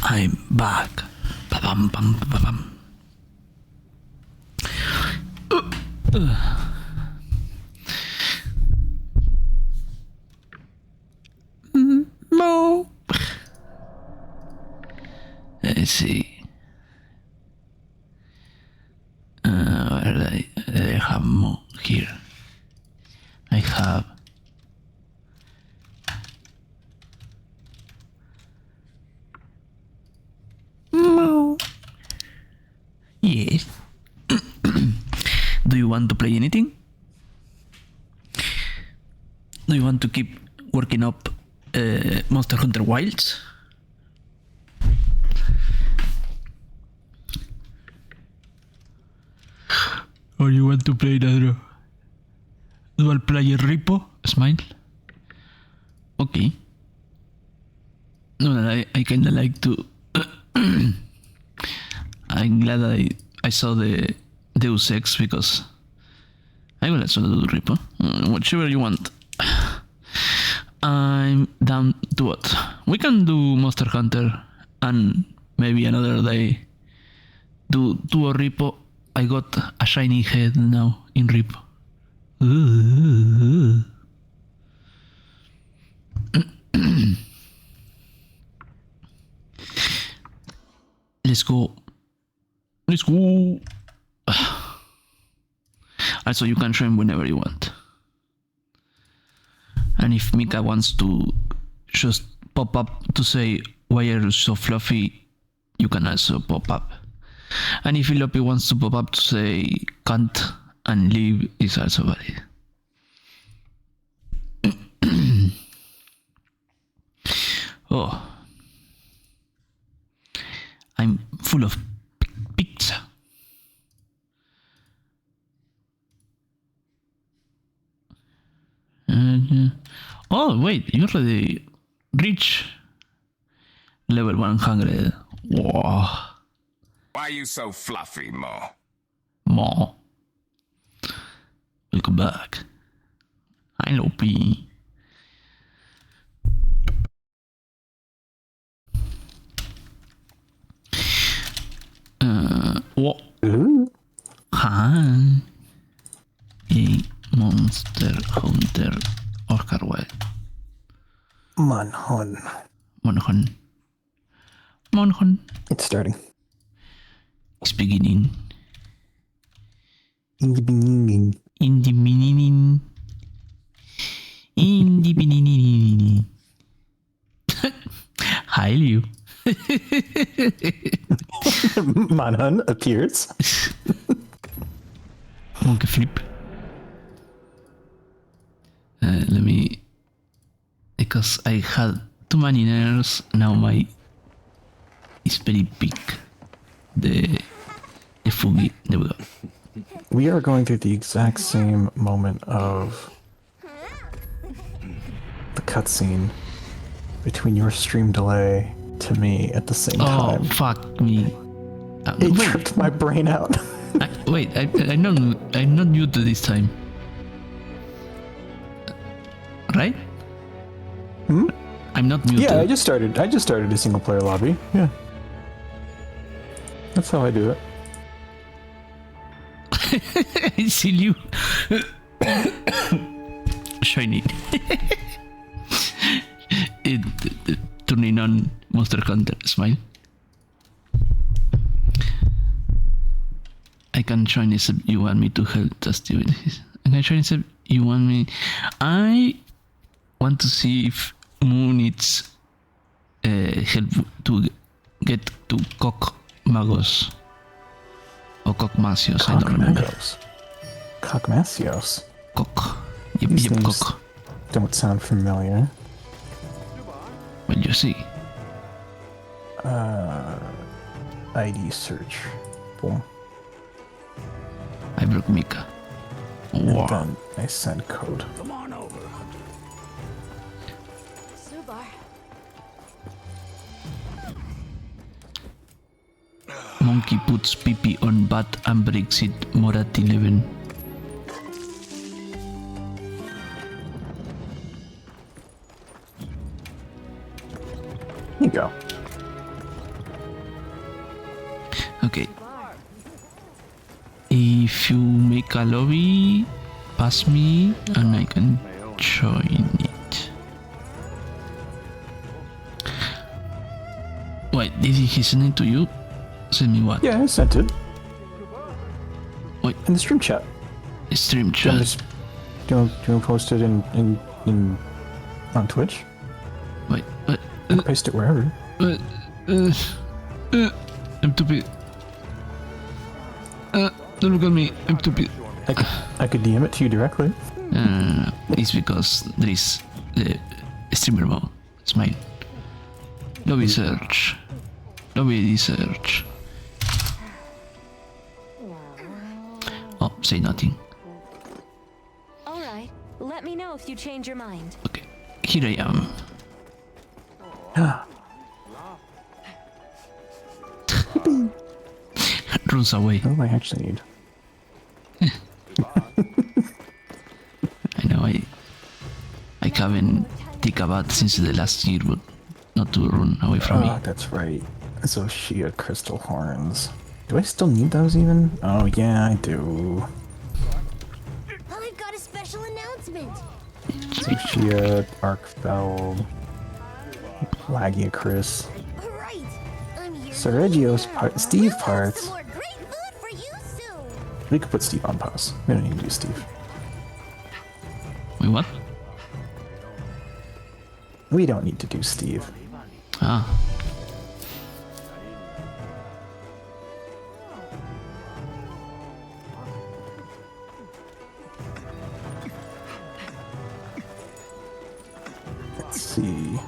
I'm back. Ba-bum, bum, ba-bum. No. Let's see. I have more here. I have. No. Yes. Do you want to play anything? Do you want to keep working up Monster Hunter Wilds? Or you want to play another dual player repo? Smile. Okay. No, I kinda like to. I'm glad I saw the Deus Ex because I will also do repo. Whatever you want. I'm down to what? We can do Monster Hunter and maybe another day do a repo. I got a shiny head now in repo. Let's go. Let's go. Also, you can stream whenever you want. And if Mika wants to just pop up to say, why are you so fluffy, you can also pop up. And if Ilopi wants to pop up to say, can't and leave, is also valid. Oh. I'm full of pizza. Oh, wait, you already reached level 100. Wow. Why you so fluffy, Mo? Mo. Welcome back. Hi, Lopi. What? Johan. A Monster Hunter Oscar Wilde. Monhun. Monhun. It's starting. It's beginning. In the beginning. In the beginning. In the beginning. Hi, Liu. Monhun appears. Monkey flip. Let me. Because I had too many nerves, now my is very big. The Fugi. There we go. We are going through the exact same moment of the cutscene between your stream delay to me at the same Oh, time. fuck me. It Wait, tripped my brain out. I'm not new to this time. Right? I'm not new Yeah, to I just started a single player lobby. Yeah. That's how I do it. I see you. Shiny. Turning on Monster Hunter. Smile. I can join if you want me to help test you. I can join if you want me. I want to see if Moon needs help to get to Cock Magos. Or Cockmasios, I don't remember. Cockmasios. Cock. Yep, These yep, names Cock. don't sound familiar. Well, you see. ID search. Boom. I broke Mika. And Wow. then I send code. Subar. Monkey puts pee on bat and breaks it. Morat 11. Here you go. Okay. If you make a lobby, pass me and I can join it. Wait, did he send it to you? Send me what? Yeah, I sent it. Wait. In the stream chat. Stream Do you want chat. do you want to post it in on Twitch? Wait, I can paste it wherever. I'm stupid. Don't look at me. I'm stupid. I could DM it to you directly. It's because there is the streamer mode. Smile. Lobby search. Lobby search. Oh, say nothing. Alright, let me know if you change your mind. Okay, here I am. Runs away. What do I actually need? I know I haven't taken a bath since the last year, but not to run away from me. Oh, that's right. Zoshia crystal horns. Do I still need those even? Oh yeah, I do. I've got a special announcement. Zoshia, Arkfeld, Lagiacris, Right, I'm here. Sergio's part, Steve Some parts. more great food for you soon. We could put Steve on pause. We don't need to do Steve. Wait, what? We don't need to do Steve. Ah. Let's see.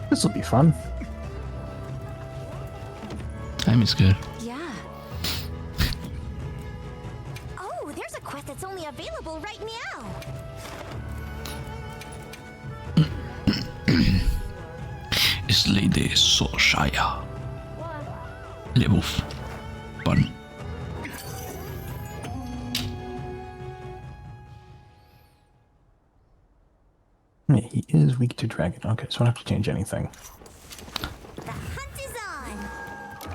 This will be fun. game is good. Yeah. Oh, there's a quest that's only available right now. Slay the Soulshire. Les Wolf. Pardon. Yeah, he is weak to dragon. Okay, so I don't have to change anything. The hunt is on.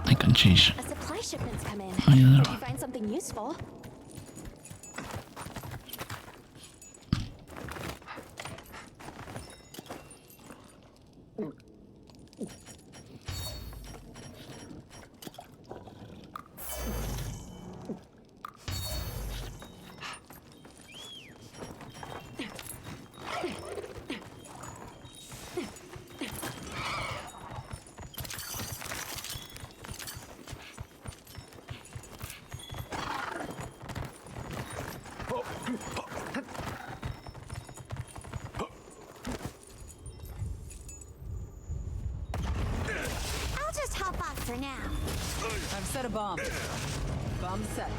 I can change. A supply shipment's come in. Oh, yeah, Hope you find something useful. I'll just hop off for now. I've set a bomb. Bomb set.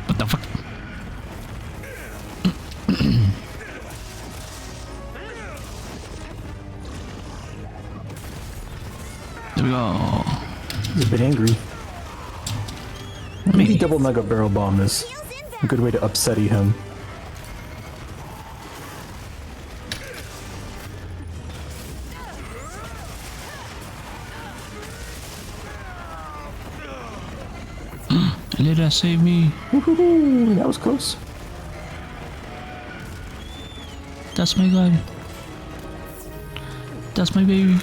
What the fuck? There we go. He's a bit angry. Maybe double nugget barrel bomb is a good way to upset him. Leda, save me. Woohoo! That was close. That's my guy. That's my baby.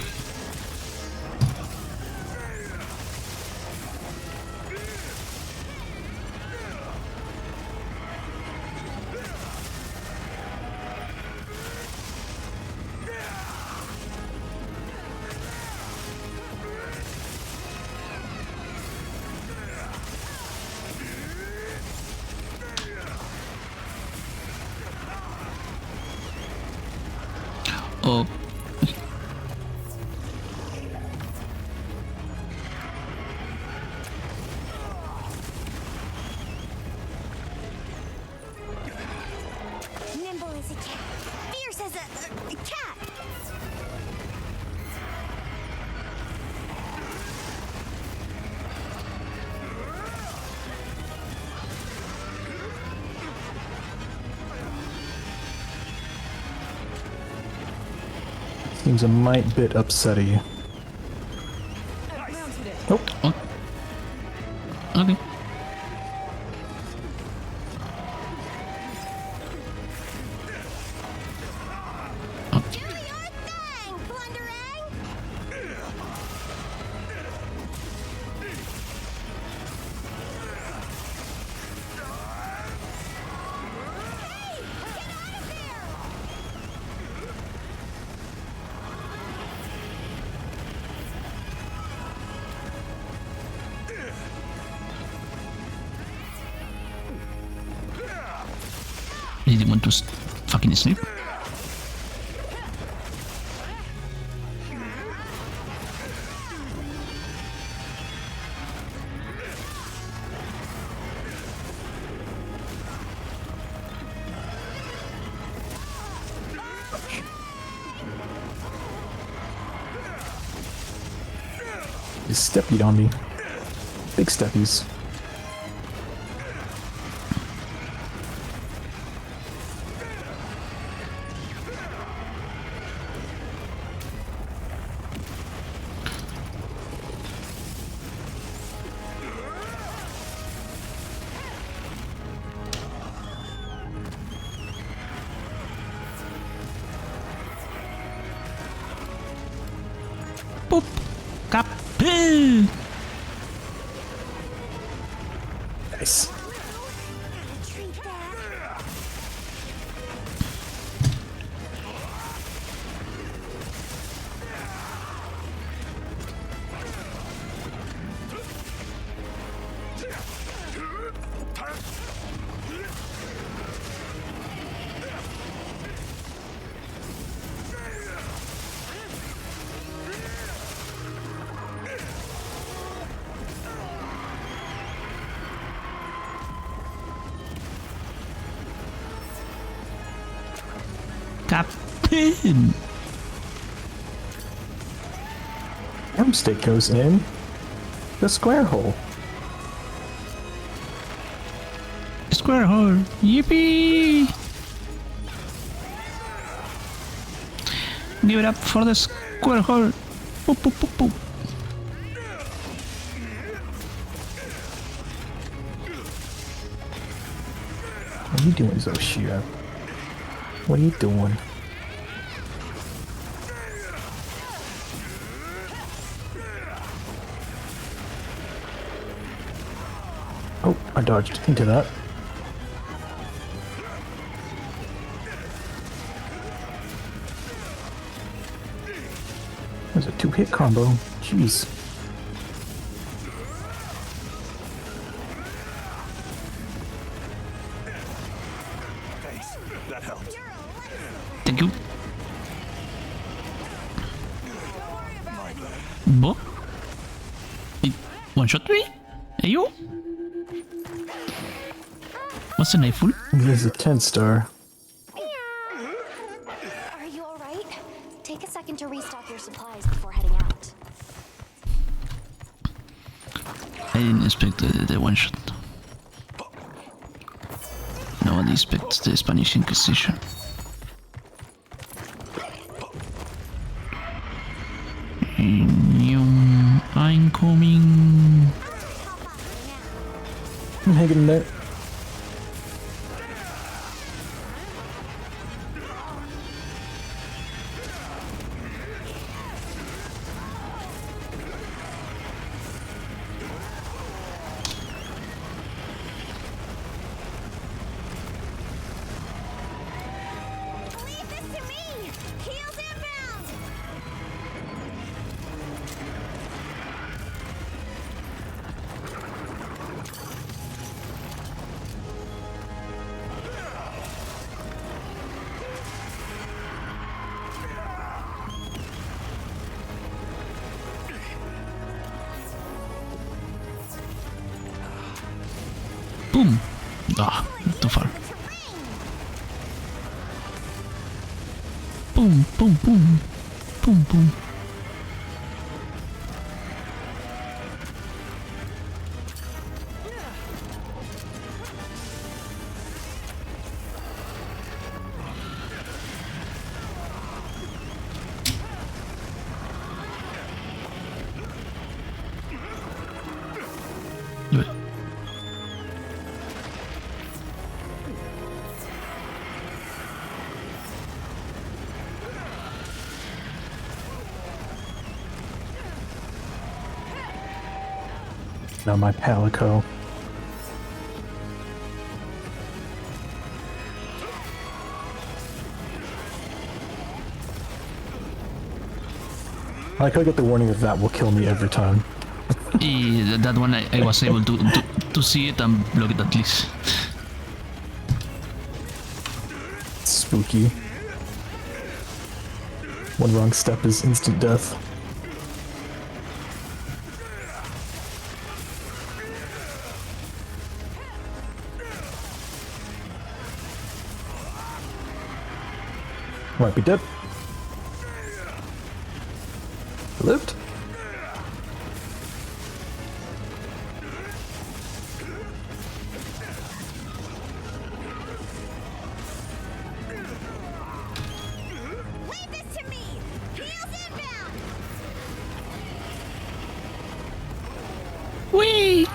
Oh. Nimble as a cat. Fierce as a cat. Seems a mite bit upsetty. Nope. Oh. Okay. Do your thing, Blunderang! Hey! Get out of there! Did he want to fucking sleep? He steppied on me. Big steppies. Boop. Cap. Nice. Treat that. Captain. Armstick goes in the square hole. Square hole. Yippee! Give it up for the square hole. Boop, boop, boop, boop. What are you doing, Zoshia? What are you doing? Oh, I dodged into that. There's a 2-hit combo. Jeez. Thanks. That helped. Thank you. Bo? It one shot me? Hey you? What's the knife full? There's a 10-star. Are you alright? Take a second to restock your supplies before heading out. I didn't expect the one shot. No one expects the Spanish Inquisition. I'm coming. I'm hanging in there. Leave this to me! Heels inbound! Boom. Ah, too far. Boom, boom, boom. Boom, boom. Do it. Now my Palico. I like how I get the warning of that will kill me every time. That one I was able to see it and block it at least. Spooky. One wrong step is instant death. Might be dead. Lived. Leave this to me! Heels inbound! Whee!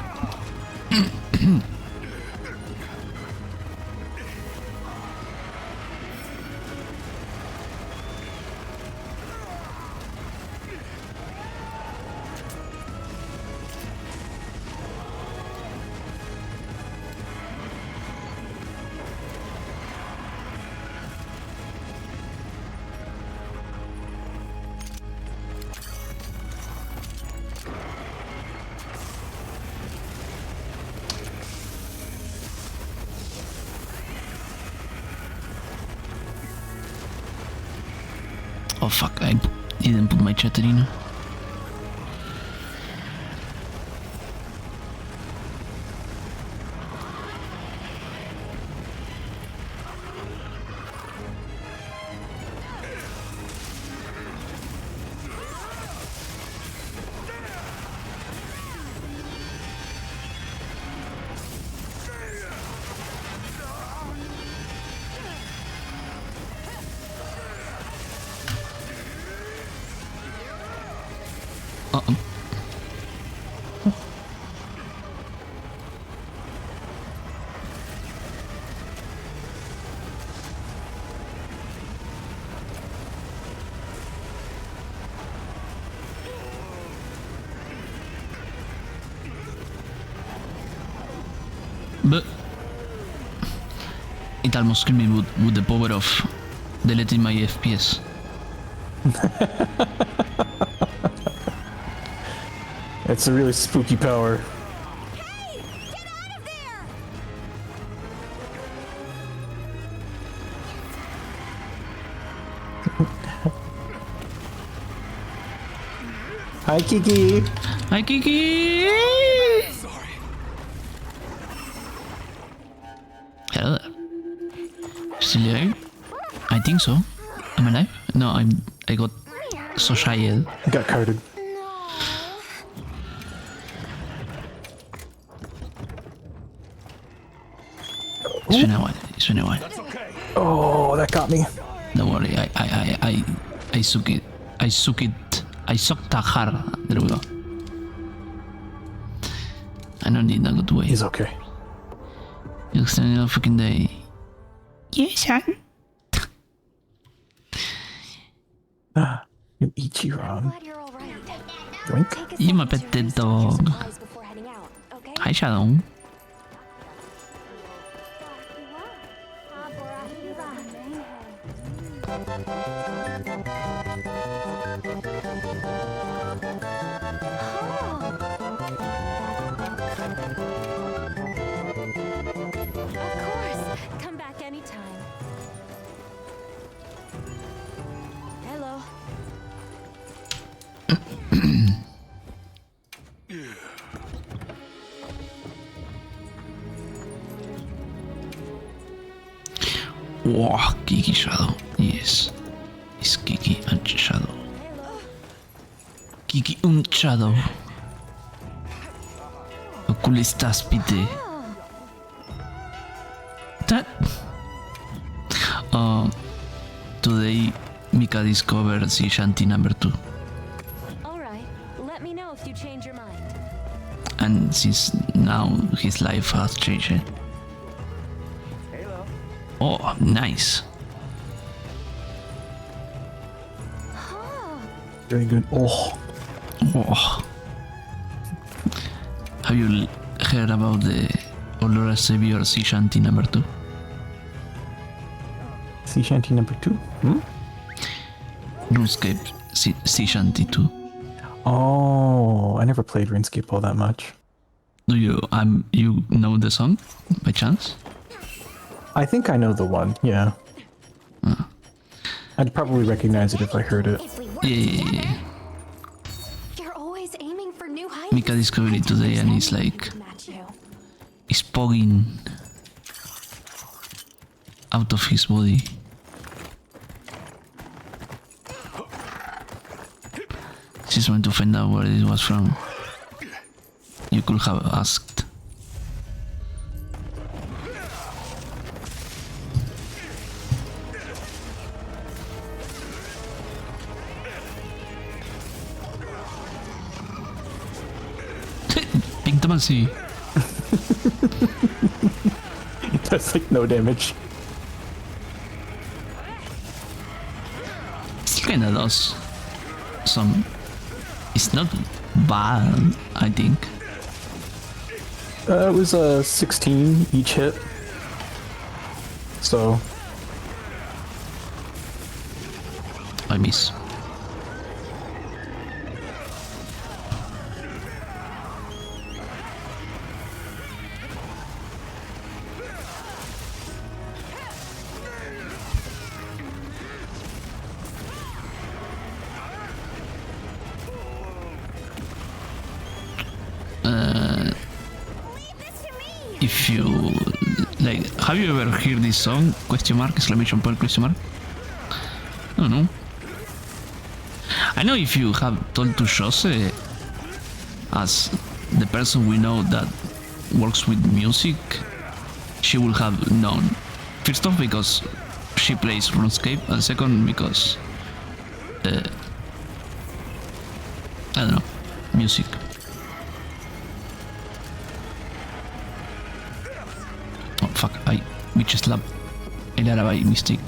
Oh fuck, I didn't put my Chaterino. But it almost killed me with the power of deleting my FPS. It's a really spooky power. Hey! Get out of there! Hi, Kiki. Hi, Kiki. Sorry. Hello there. Still there? I think so. Am I alive? No, I got so shy. I got carded. It's been a while. It's been a while. Oh, that got me. Don't worry. I suck it. I suck it. I sucked that hard. There we go. I don't need that good way. He's okay. You extended a fucking day. Yes, son. You Ichiran. Glad you're all right. Doink. Take a You my second to pet restock your dog. supplies before heading out, okay? Hi, Shadow. Of course. Come back anytime. Hello. Wow, Kiki Shadow. Yes. It's Kiki and Shadow. Kiki and Shadow. Oculistas pite. That. Today Mika discovered Sea Shanty number 2. All right. Let me know if you change your mind. And since now his life has changed. Oh, nice. Very good. Oh. Oh. Have you heard about the Olora Savior Sea Shanty number 2? Sea Shanty number 2? Hmm? RuneScape Sea Shanty 2. Oh, I never played RuneScape all that much. Do you you know the song by chance? I think I know the one, yeah. I'd probably recognize it if I heard it. If we work Yeah. together, you're always aiming for new heights. Mika discovered it today and he's like, he's pogging out of his body. She's going to find out where it was from. You could have asked. Pink Tamasi. That's like no damage. Still kinda does some. It's not bad, I think. It was 16 each hit. So. I miss. if you like, have you ever heard this song? Question mark, exclamation point, question mark. I don't know. I know if you have told to Jose, as the person we know that works with music, she will have known. First off, because she plays RuneScape, and second, because I don't know, music. Oh fuck! I bitch slap el ara by mistake.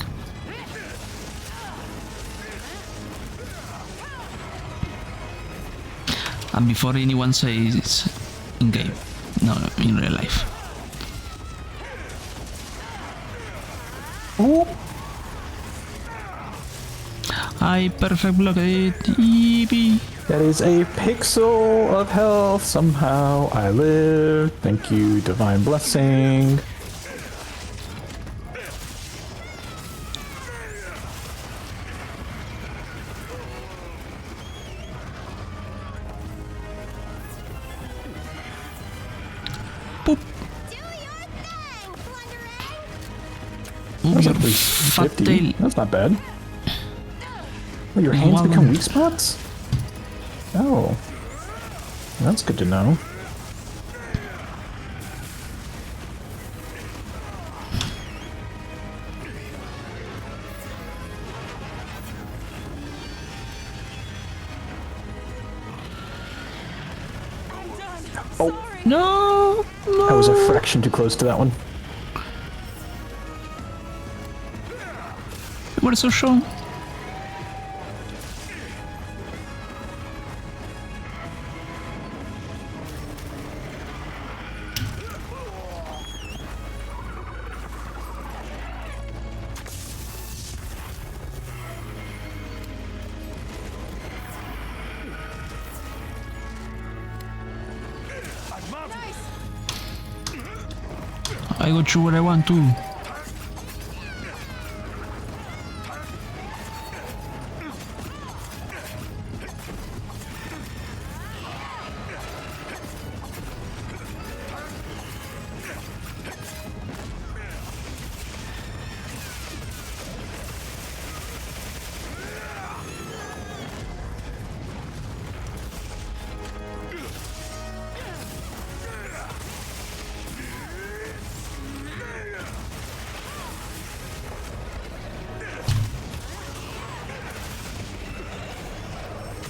And before anyone says in game, no, in real life. Oh. I perfect blocked it. Yippee. That is a pixel of health. Somehow I live. Thank you, divine blessing. Oh, That's your at least fat 50. tail. That's not bad. Oh, your hands Wow. become weak spots? Oh. That's good to know. Oh, No, no. I was a fraction too close to that one. What is so strong? I go through what I want to.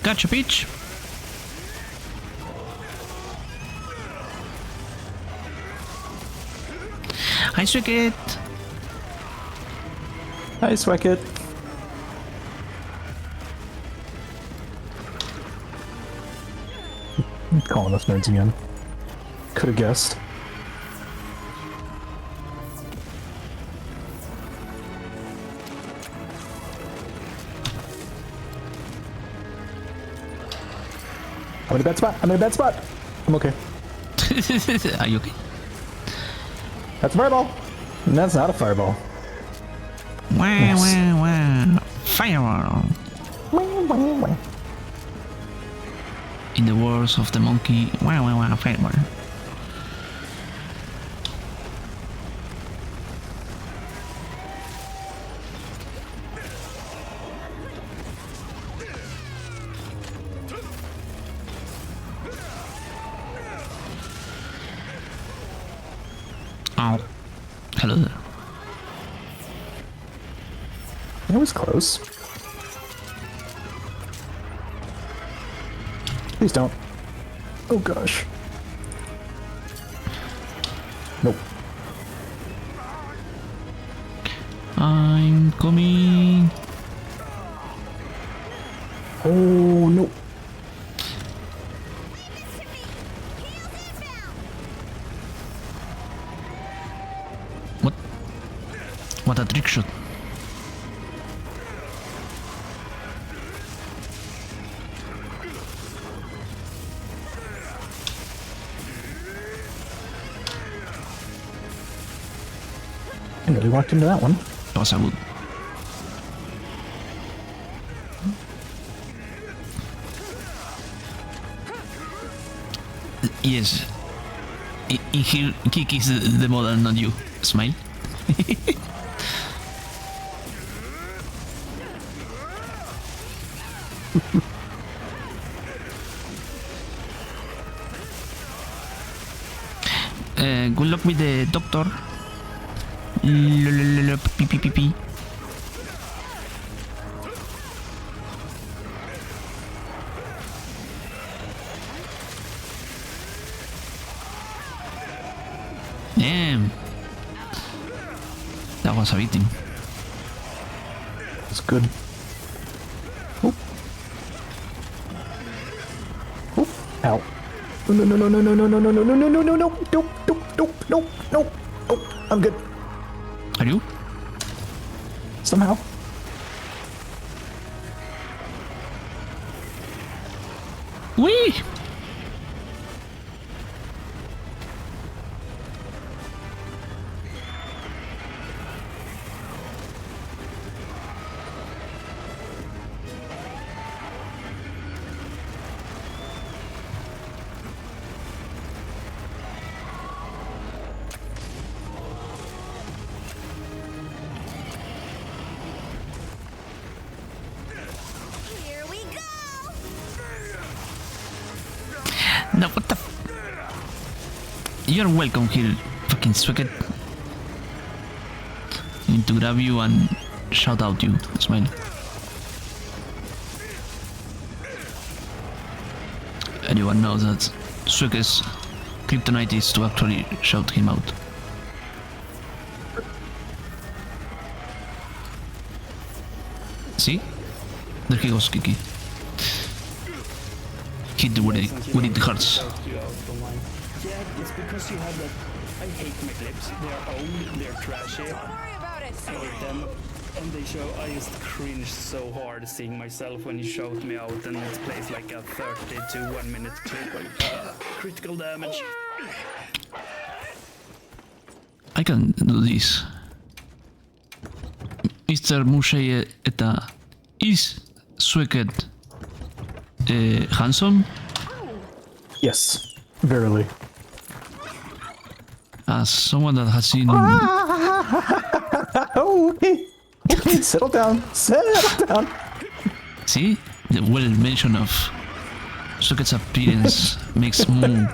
Gotcha, Peach. Hi, Swicket. Hi, Sweckit. Calling us nerds again. Could have guessed. I'm in a bad spot. I'm in a bad spot. I'm okay. Are you okay? That's a fireball. And that's not a fireball. Wow, Yes. wow, wow. Fireball. In the words of the monkey, wow, wow, wow, fireball. Oh, hello there. It was close. Please don't. Oh gosh. Nope. I'm coming. Oh no. What? What a trick shot. I nearly walked into that one. That was a good. Yes. In here, Kiki is the model, not you. Smile. Good luck with the doctor. Pee pee pee pee. Damn. That was a victim. It's good. Oop. Oop. Ow. No, no, no, no, no, no, no, no, no, no, no, no, no, no, nope, nope, nope, nope, nope. Oh, I'm good. Are you? Somehow. Wee! Here we go! No, what the You're welcome here, fucking Swicket. I need to grab you and shout out you. Smile. Anyone knows that Swicket's kryptonite is to actually shout him out. See? There he goes, Kiki. Hit the where it hurts. Yeah, it's because you have that. I hate my clips. They're old, they're trashy. Don't worry about it. I hate them. And they show. I just cringe so hard seeing myself when you shout me out, and it plays like a 30 to 1 minute clip. Critical damage. I can do this. Mr. Mushe eta is Swicket handsome? Yes, verily. As someone that has seen... Oh, okay. Okay, settle down. Settle down. See? The well mention of Swicket's appearance makes Moo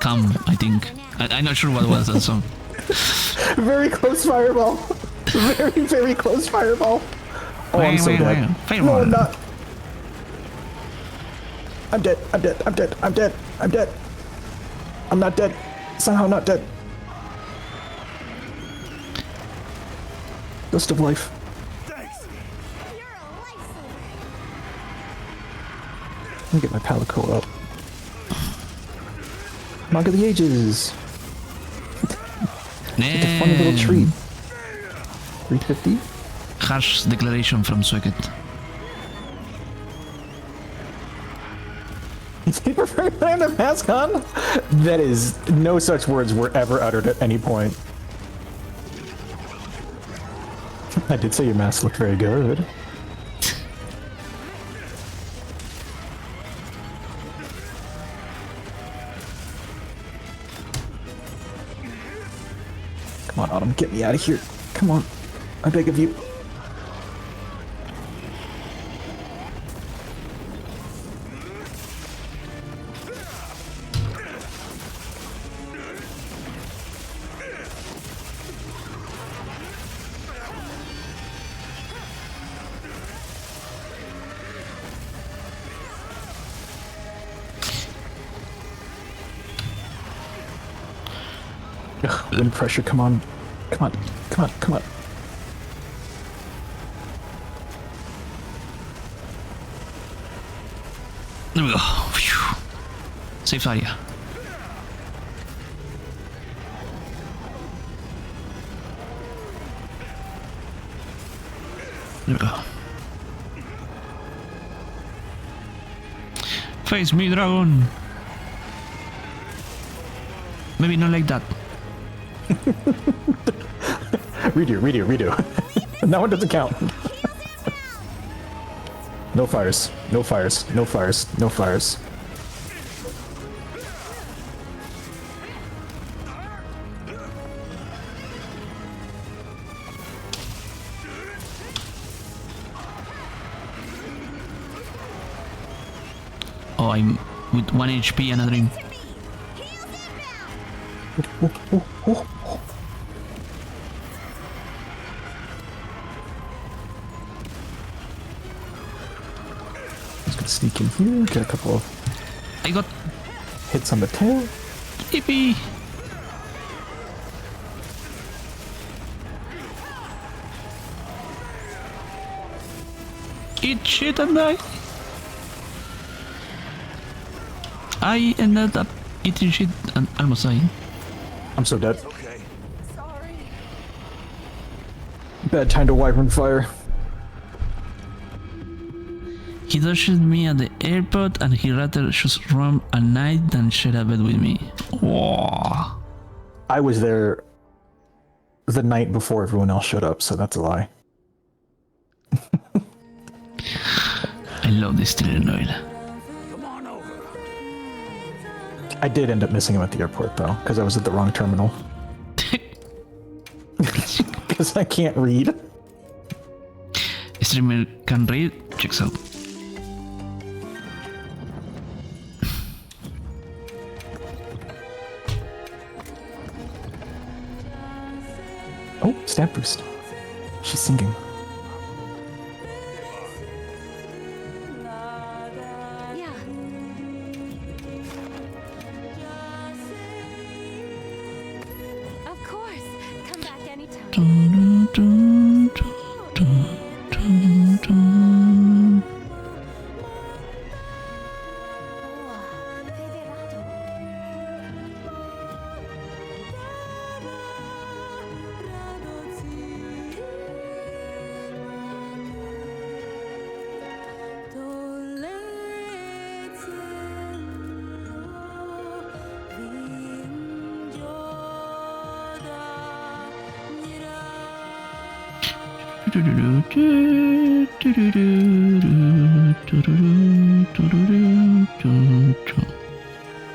calm, I think. I'm not sure what was that song. Very close fireball. Very, very close fireball. Oh, I'm so dead. No, I'm not. I'm dead. I'm dead. I'm dead. I'm dead. I'm dead. I'm not dead. Somehow not dead. Ghost of life. Let me get my palico up. Manga of the Ages. It's a funny little treat. 350. Harsh declaration from Swicket. Do you prefer putting a mask on? That is, no such words were ever uttered at any point. I did say your mask looked very good. Come on, Autumn, get me out of here. Come on, I beg of you. Ugh, wind pressure, come on. Come on, come on, come on. There we go. Phew. Safe area. There we go. Face me, dragon. Maybe not like that. Redo, redo, redo. That one doesn't count. No fires, no fires, no fires, no fires. Oh, I'm with 1 HP and a dream. Just gonna sneak in here, get a couple of I got hits on the tail. Yippee! Eat shit and die. I ended up eating shit and almost dying. I'm so dead. Bad time to wyvern fire. He dodged me at the airport and he rather just run a night than share a bed with me. Whoa. I was there the night before everyone else showed up, so that's a lie. I love this Stealing Oil. I did end up missing him at the airport though, because I was at the wrong terminal. Because I can't read. Streamer can read, checks out. Oh, stamp boost. She's singing. Yeah. Of course. Come back anytime.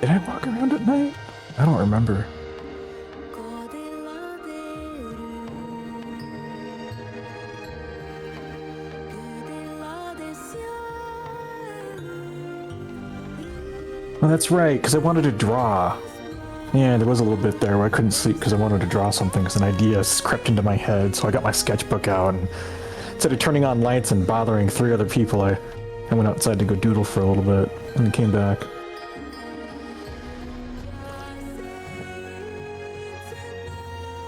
Did I walk around at night? I don't remember. Oh, that's right, because I wanted to draw. Yeah, there was a little bit there where I couldn't sleep because I wanted to draw something because an idea crept into my head. So I got my sketchbook out and instead of turning on lights and bothering 3 other people, I went outside to go doodle for a little bit and then came back.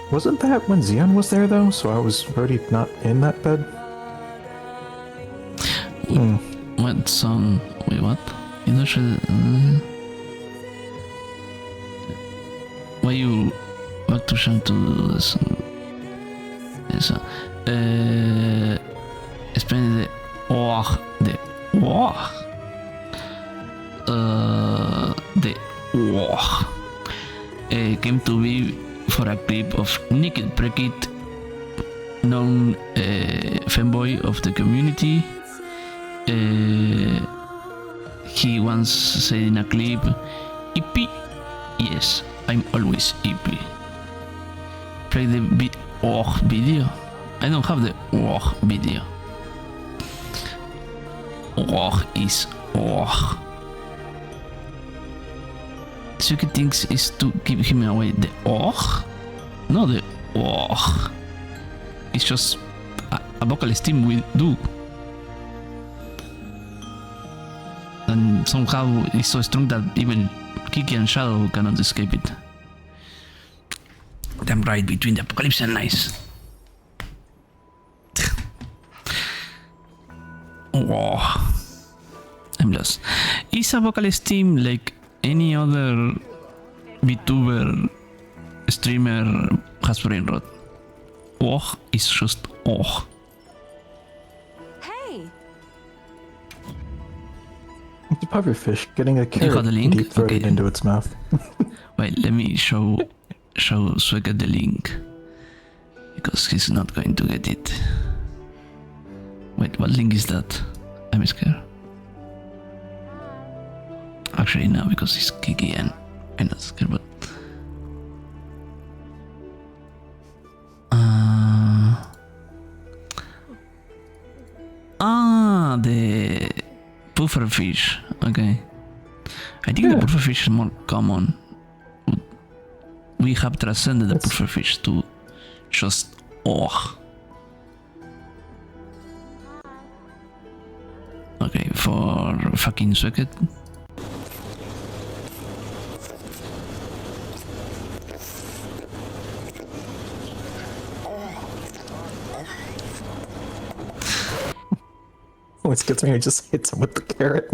Wasn't that when Xeon was there though? So I was already not in that bed? What song? Wait, what? You know, why you back to Shang to do this? Explain the oh, the oh, the oh. Came to be for a clip of Naked Breakit, known fanboy of the community. He once said in a clip, "EP, yes, I'm always EP." Play the video. I don't have the video. Is Suki thinks is to give him away the no the It's just a vocalist team will do. And somehow it's so strong that even Kiki and Shadow cannot escape it. I'm right between the Apocalypse and Nice. I'm lost. Is a vocalist team like any other VTuber streamer has brain rot? It's just Hey. It's a pufferfish getting a carrot deep throated into its mouth. Wait, let me show Swagger the link. Because he's not going to get it. Wait, what link is that? I'm scared. Actually, no, because it's Kiki and I'm not scared, but... the pufferfish. Okay. I think the pufferfish is more common. We have transcended the pufferfish to just Okay, for fucking Swicket. Always gets me, I just hits him with the carrot.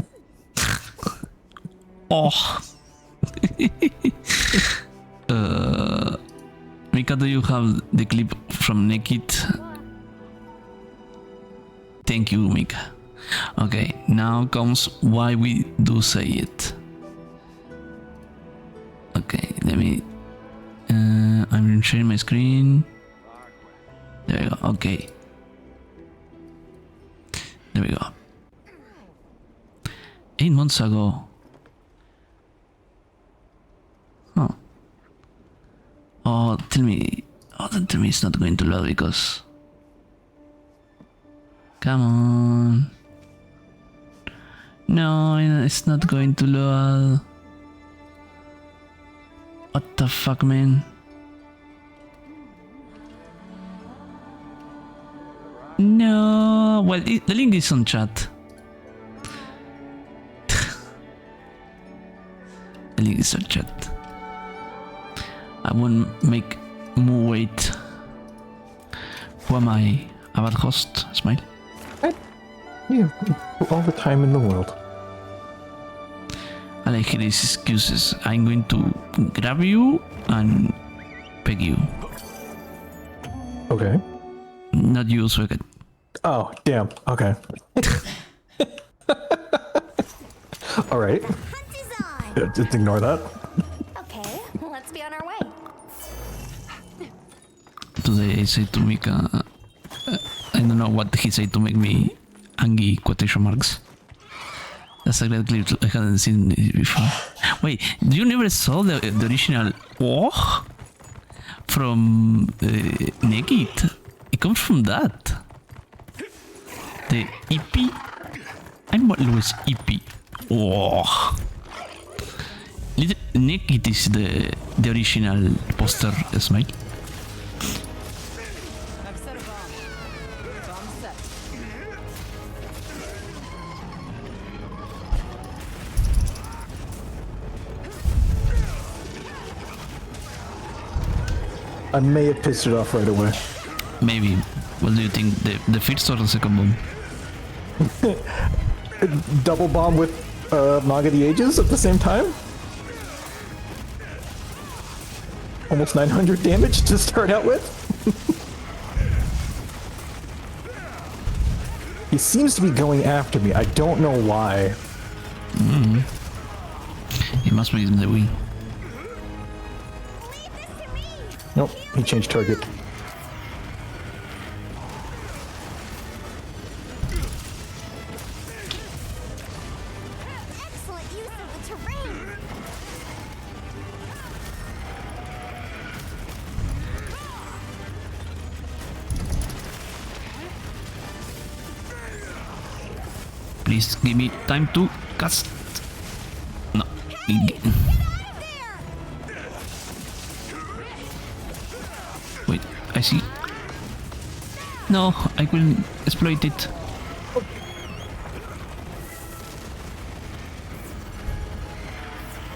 Mika, do you have the clip from Naked? Thank you, Mika. Okay, now comes why we do say it. Okay, let me... I'm sharing my screen. There we go, okay. There we go. 8 months ago. Huh. Oh, tell me. Oh, don't tell me it's not going to load because. Come on. No, it's not going to load. What the fuck, man? No. Well, the link is on chat. The link is on chat. I won't make Moo wait. Who am I? A bad host? Smile? Yeah, all the time in the world. I like his excuses. I'm going to grab you and peg you. Okay. Not you, Swicket. Oh, damn. Okay. Alright. Just ignore that. Okay, let's be on our way. Today I say to Mika, I don't know what he said to make me angry quotation marks. That's a great clip. I hadn't seen it before. Wait, you never saw the original from Naked? It comes from that. The EP. I'm always EP. Naked is the original poster, Smile. I've set a bomb. Bomb set. I may have pissed it off right away. Maybe. What do you think? The first or the second bomb? Double bomb with Naga the Ages at the same time? Almost 900 damage to start out with? He seems to be going after me. I don't know why. He must be in the Wii. Nope, he changed target. Excellent use of the terrain. Please give me time to cast. No. Wait, I see. No, I will exploit it.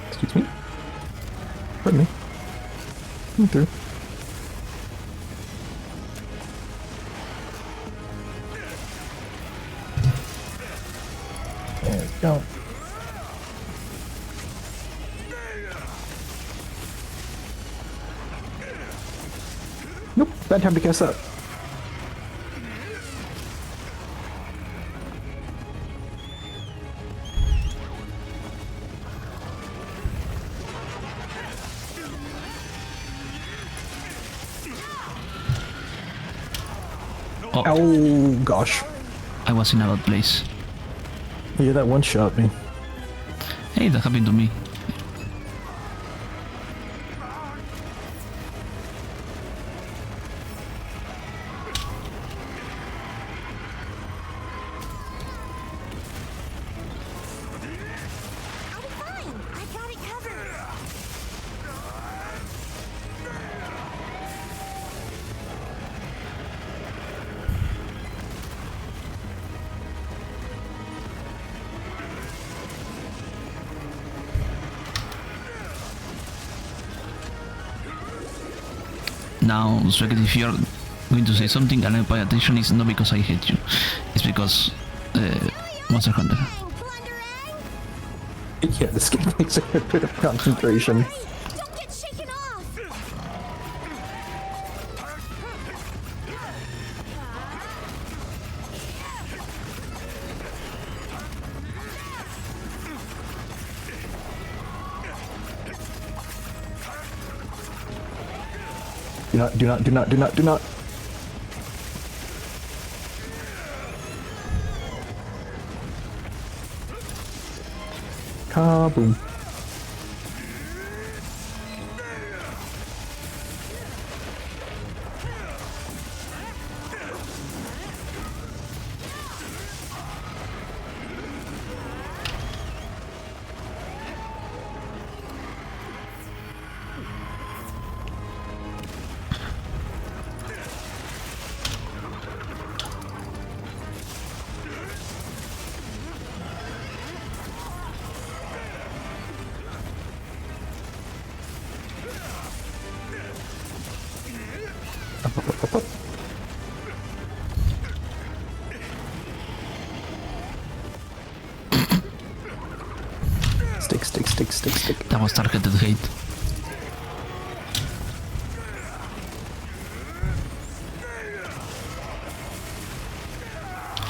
Excuse me? Pardon me. Come through. There we go. Nope, bad time to cast that. Oh gosh. I was in a bad place. Yeah, that one shot me. Hey, that happened to me. now, so if you're going to say something and I pay attention, it's not because I hate you, it's because Monster Hunter. Yeah, this game makes a bit of concentration. Don't get shaken off! Do not. Kaboom. Stick. That was targeted hate.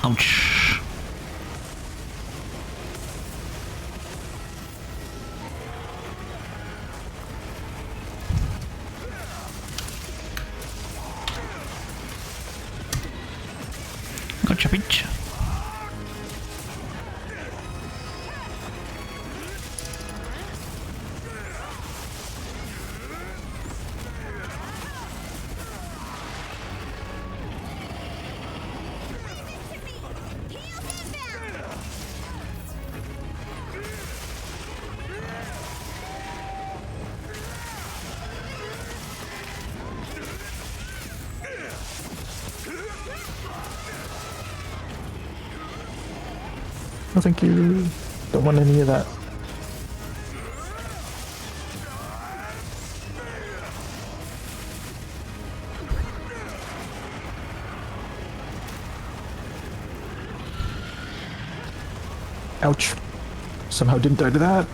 Ouch. Gotcha, bitch. No, thank you. Don't want any of that. Ouch. Somehow didn't die to that.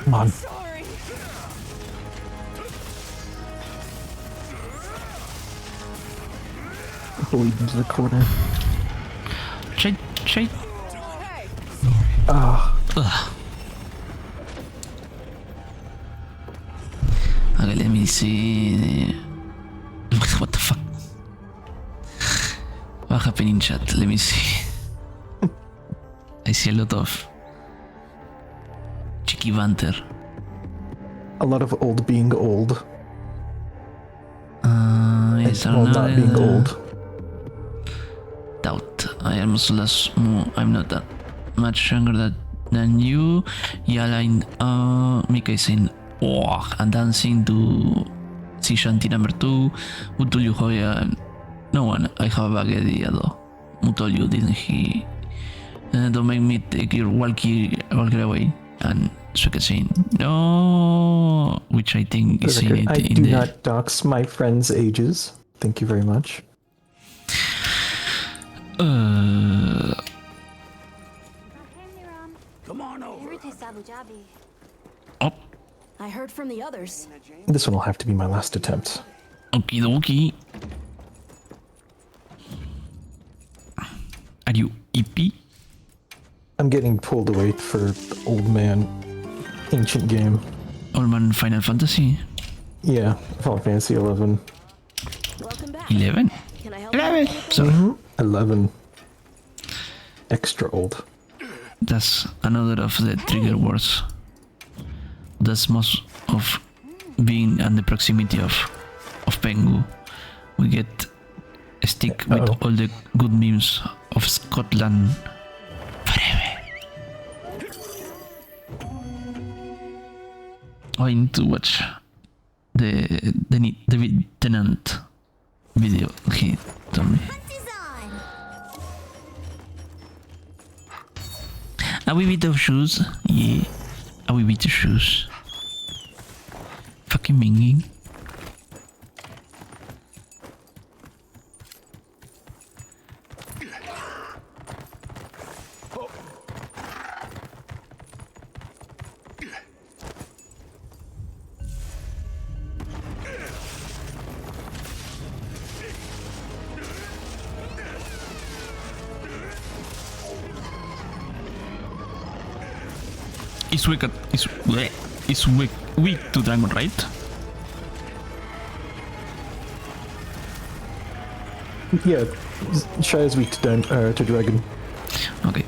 Come on. Bleed into the corner. Shade. Ah. Okay, let me see. What the fuck? What happened in chat? Let me see. I see a lot of cheeky banter. A lot of old being old. Yes, well, not being old. Doubt. I am I'm not that much younger than you. Yelling, Mika is saying, oh, and dancing to sea shanty number 2. Who told you how no one. I have a bad idea though. Who told you, didn't he? Don't make me take your walkie away. And Suka saying, no, which I think is saying it I in do the... not dox my friends' ages. Thank you very much. Come on over. Oh, I heard from the others. This one will have to be my last attempt. okie dokie. Are you EP? I'm getting pulled away for old man ancient game. Old man Final Fantasy Yeah, Final Fantasy 11. Welcome back. 11? Can I help 11! you? Sorry. 11. Extra old. That's another of the trigger words. That's most of being in the proximity of Pengu. We get a stick with all the good memes of Scotland forever. I need to watch the Tenant video he told me. A wee bit of shoes, yeah. A wee bit of shoes. Fucking minging. It's weak to Dragon, right? Yeah, Shy is weak to Dragon. Okay.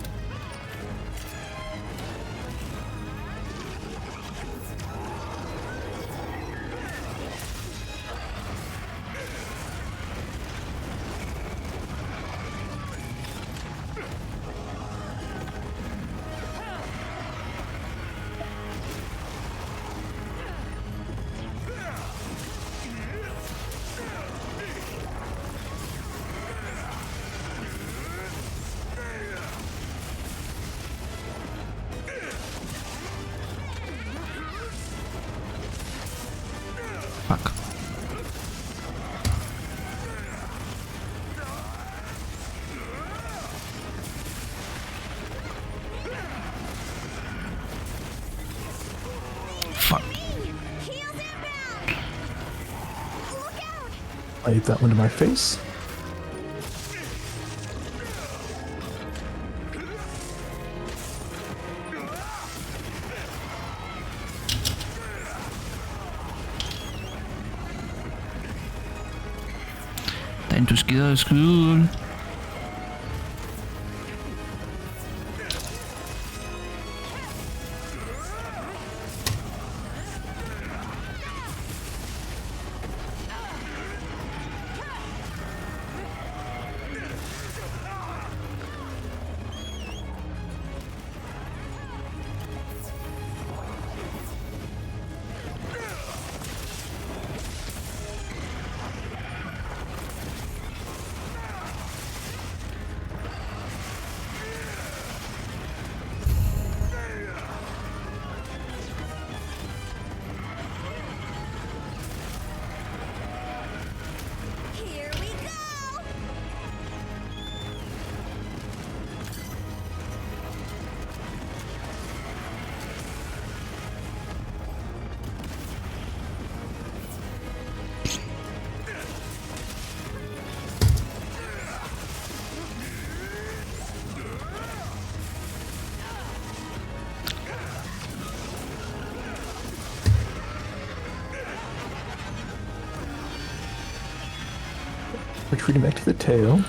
Fuck. Fuck. I ate that one to my face. Time to skill school. Retreating back to the tail.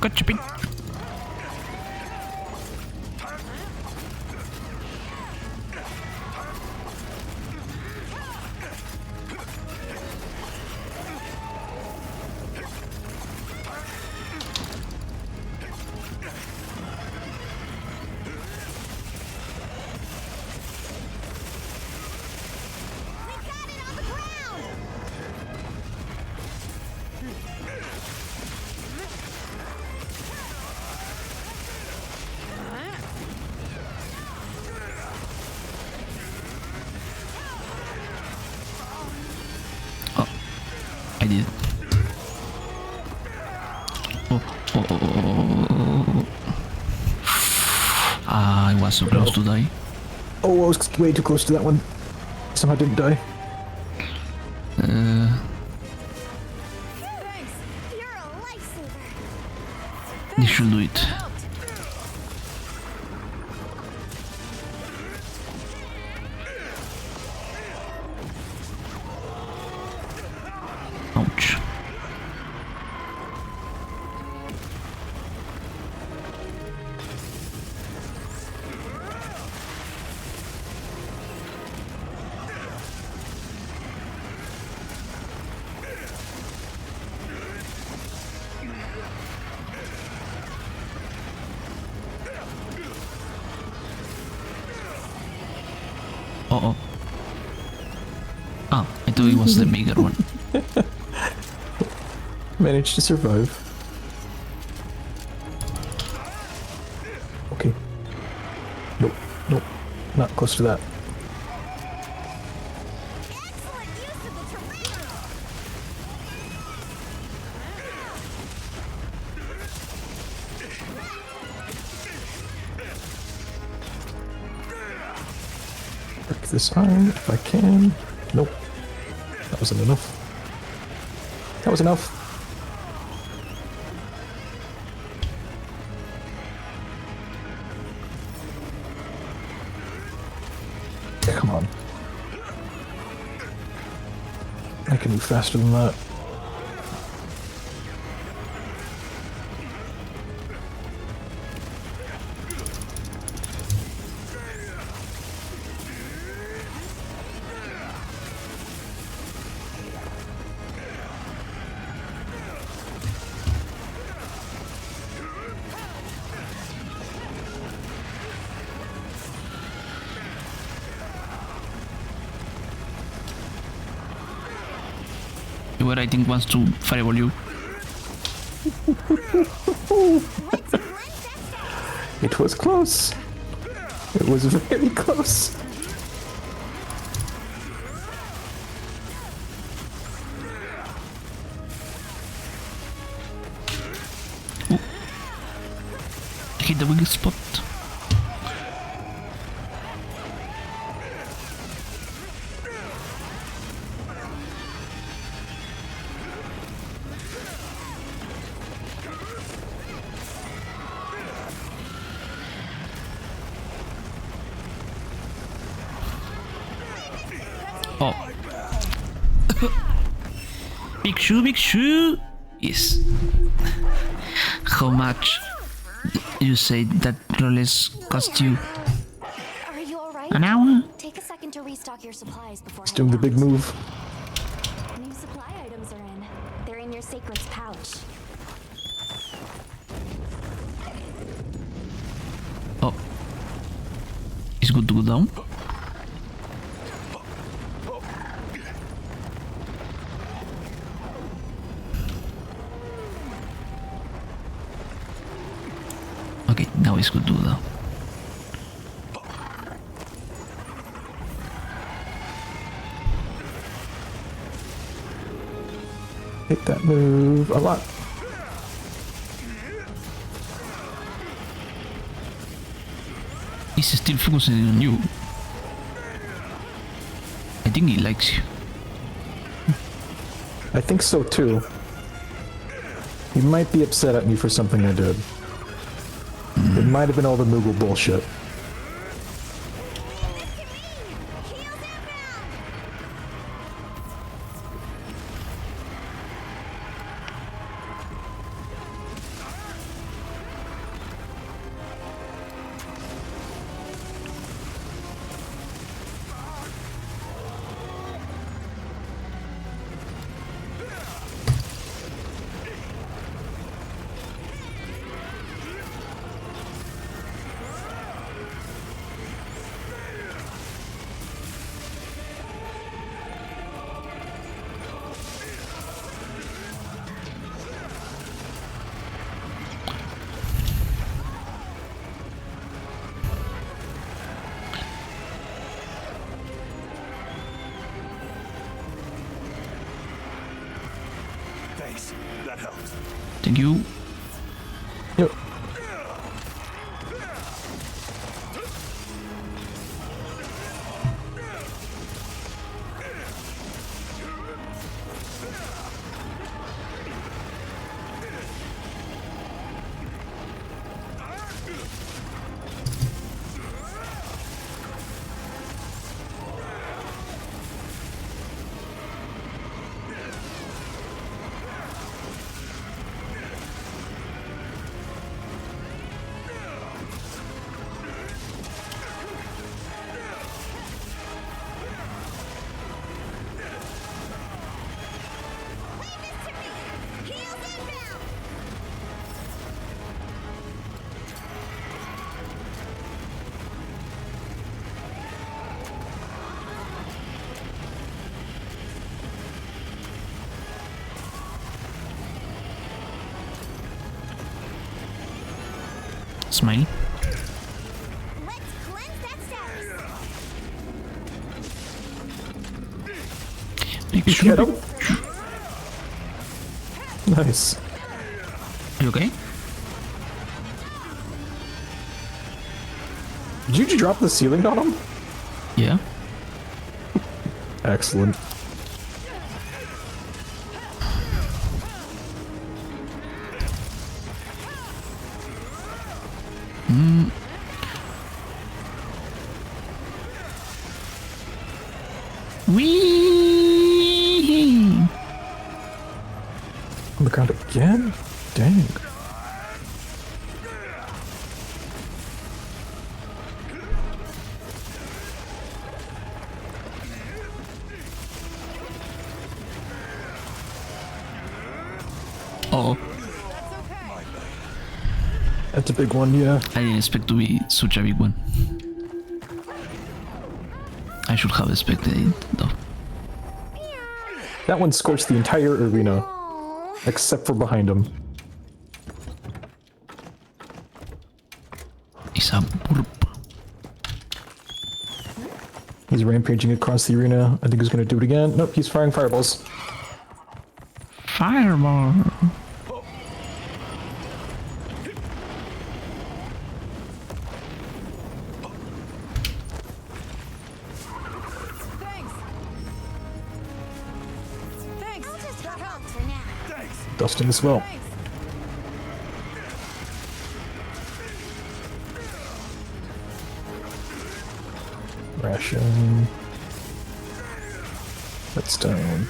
Gotcha, pink. I did. Oh. I was so close to die. Oh, I was way too close to that one. Somehow didn't die. Thanks. You're a lifesaver. This should do it. Ouch. Uh-oh. Ah, I thought it was the bigger one. Managed to survive. Okay. Nope, nope. Not close to that. Excellent use of the terrain. Break this iron if I can. Nope. That wasn't enough. That was enough. Come on. I can move faster than that. Whoever I think wants to fireball you. It was close. It was very close. Ooh. Hit the weak spot. Oh. Big shoe. Yes. How much you say that Rolex cost you? Are you alright? An hour? Take a second to restock your supplies before It's doing the big move. New supply items are in. They're in your sacred's pouch. Oh. It's good to go down. Okay, now it's good to go down. Hit that move a lot. He's still focusing on you. I think he likes you. I think so too. He might be upset at me for something I did. It might have been all the Moogle bullshit. Thanks. That helps. Thank you. Yep. Smile. Let's cleanse that status. Make sure. Get him. Nice. You okay? Did you drop the ceiling on him? Yeah. Excellent. Wee. On the ground again? Dang. Oh, That's a big one, yeah. I didn't expect to be such a big one. I should have expected it though. That one scorched the entire arena, except for behind him. It's a burp. He's rampaging across the arena. I think he's gonna do it again. Nope, he's firing fireballs. Fireball. Thanks. I'll just help out for now. Dusting as well. Ration. Redstone.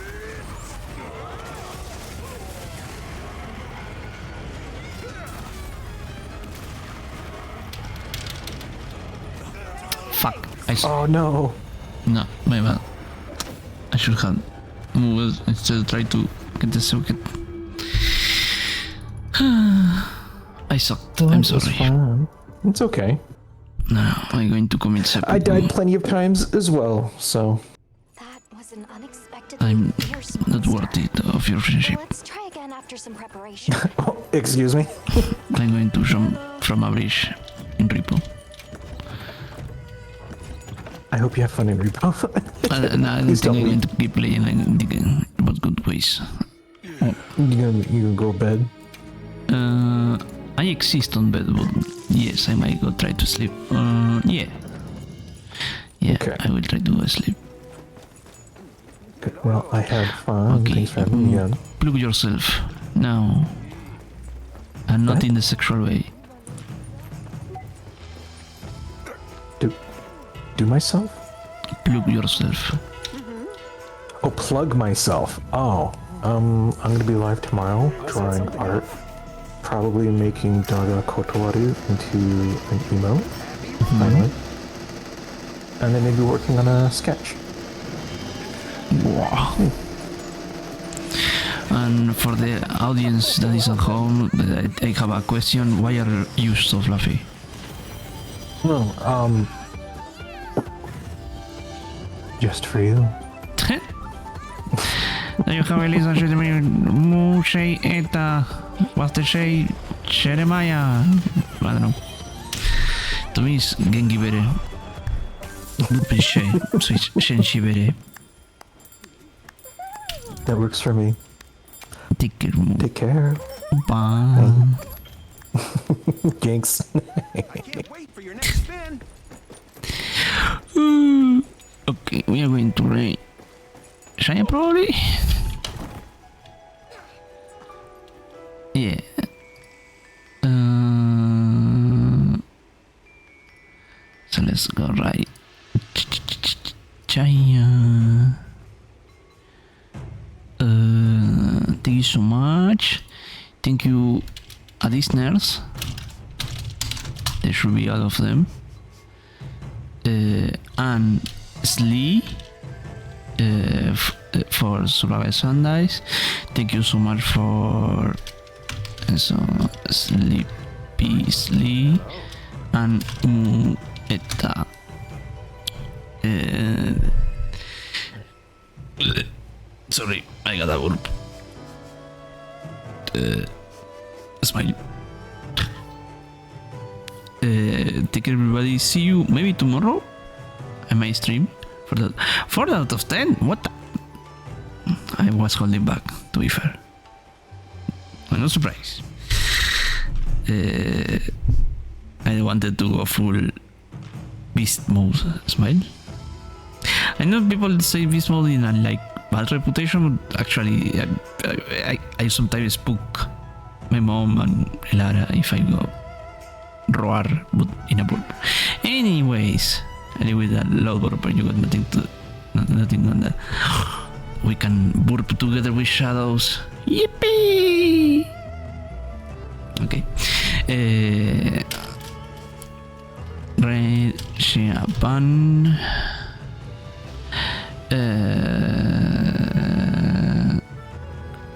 Fuck. Oh no. No, my bad. I should have moved instead of try to get the socket. I sucked. I'm That was sorry. fun. It's okay. No, I'm going to commit seppuku. I died plenty of times as well, so. That was an unexpectedly I'm fierce not monster. worth it of your friendship. Let's try again after some preparation. Oh, excuse me. I'm going to jump from a bridge in Repo. I hope you have fun in Repo. No, I don't Please think I'm don't going to keep playing about good ways. You gonna go to bed? I exist on bed, but yes, I might go try to sleep. Yeah. Yeah, Okay. I will try to go sleep. Good. Well, I had fun. Okay. Thanks for having me on. Plug yourself. Now. And not What? in the sexual way. Do myself? Plug yourself. Oh, plug myself. Oh, I'm gonna be live tomorrow, drawing art. Probably making Daga Kotowaru into an emo, finally. And then maybe working on a sketch. Wow. And for the audience that is at home, I have a question. Why are you so fluffy? No, just for you. You have a listen to me, Mushay Eta, what's the say, Jeremiah? I don't know. To me, it's Genki Bere. Shay, Shenshi Bere. That works for me. Take care, Moo. Take care. Bye. Jinx. Can't wait for your next spin. Okay, we are going to raid Shine probably. Yeah. So let's go right. Chaya. Thank you so much. Thank you, listeners. There should be all of them. And Slee for Survival Sundays. Thank you so much for Sleepy Slee and Eta. Sorry, I got a burp. Smile. Take care, everybody. See you maybe tomorrow. I might stream for that. 4 out of 10. What? I was holding back, to be fair. I'm not surprised. I wanted to go full beast mode. Smile. I know people say beast mode in a like bad reputation, but actually I sometimes spook my mom and Lara if I go roar but in a burp. Anyways, anyway, that loud burp, you got nothing on that. We can burp together with shadows. Yippee! Okay. Red Japan.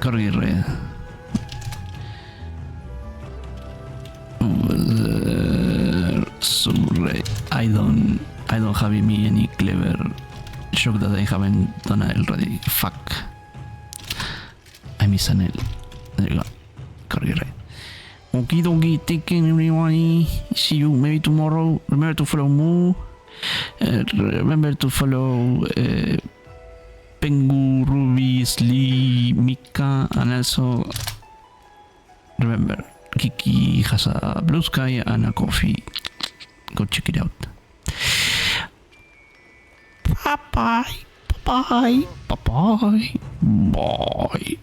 Corgi Red. So red. I don't have me any clever joke that I haven't done already. Fuck. I miss an L. There you go. Corgi Red. Okie dokie, take care everyone. See you maybe tomorrow. Remember to follow Moo. Remember to follow Pengu, Ruby, Slee, Mika, and also remember Kiki has a blue sky and a coffee. Go check it out. Bye bye. Bye bye. Bye bye. Bye.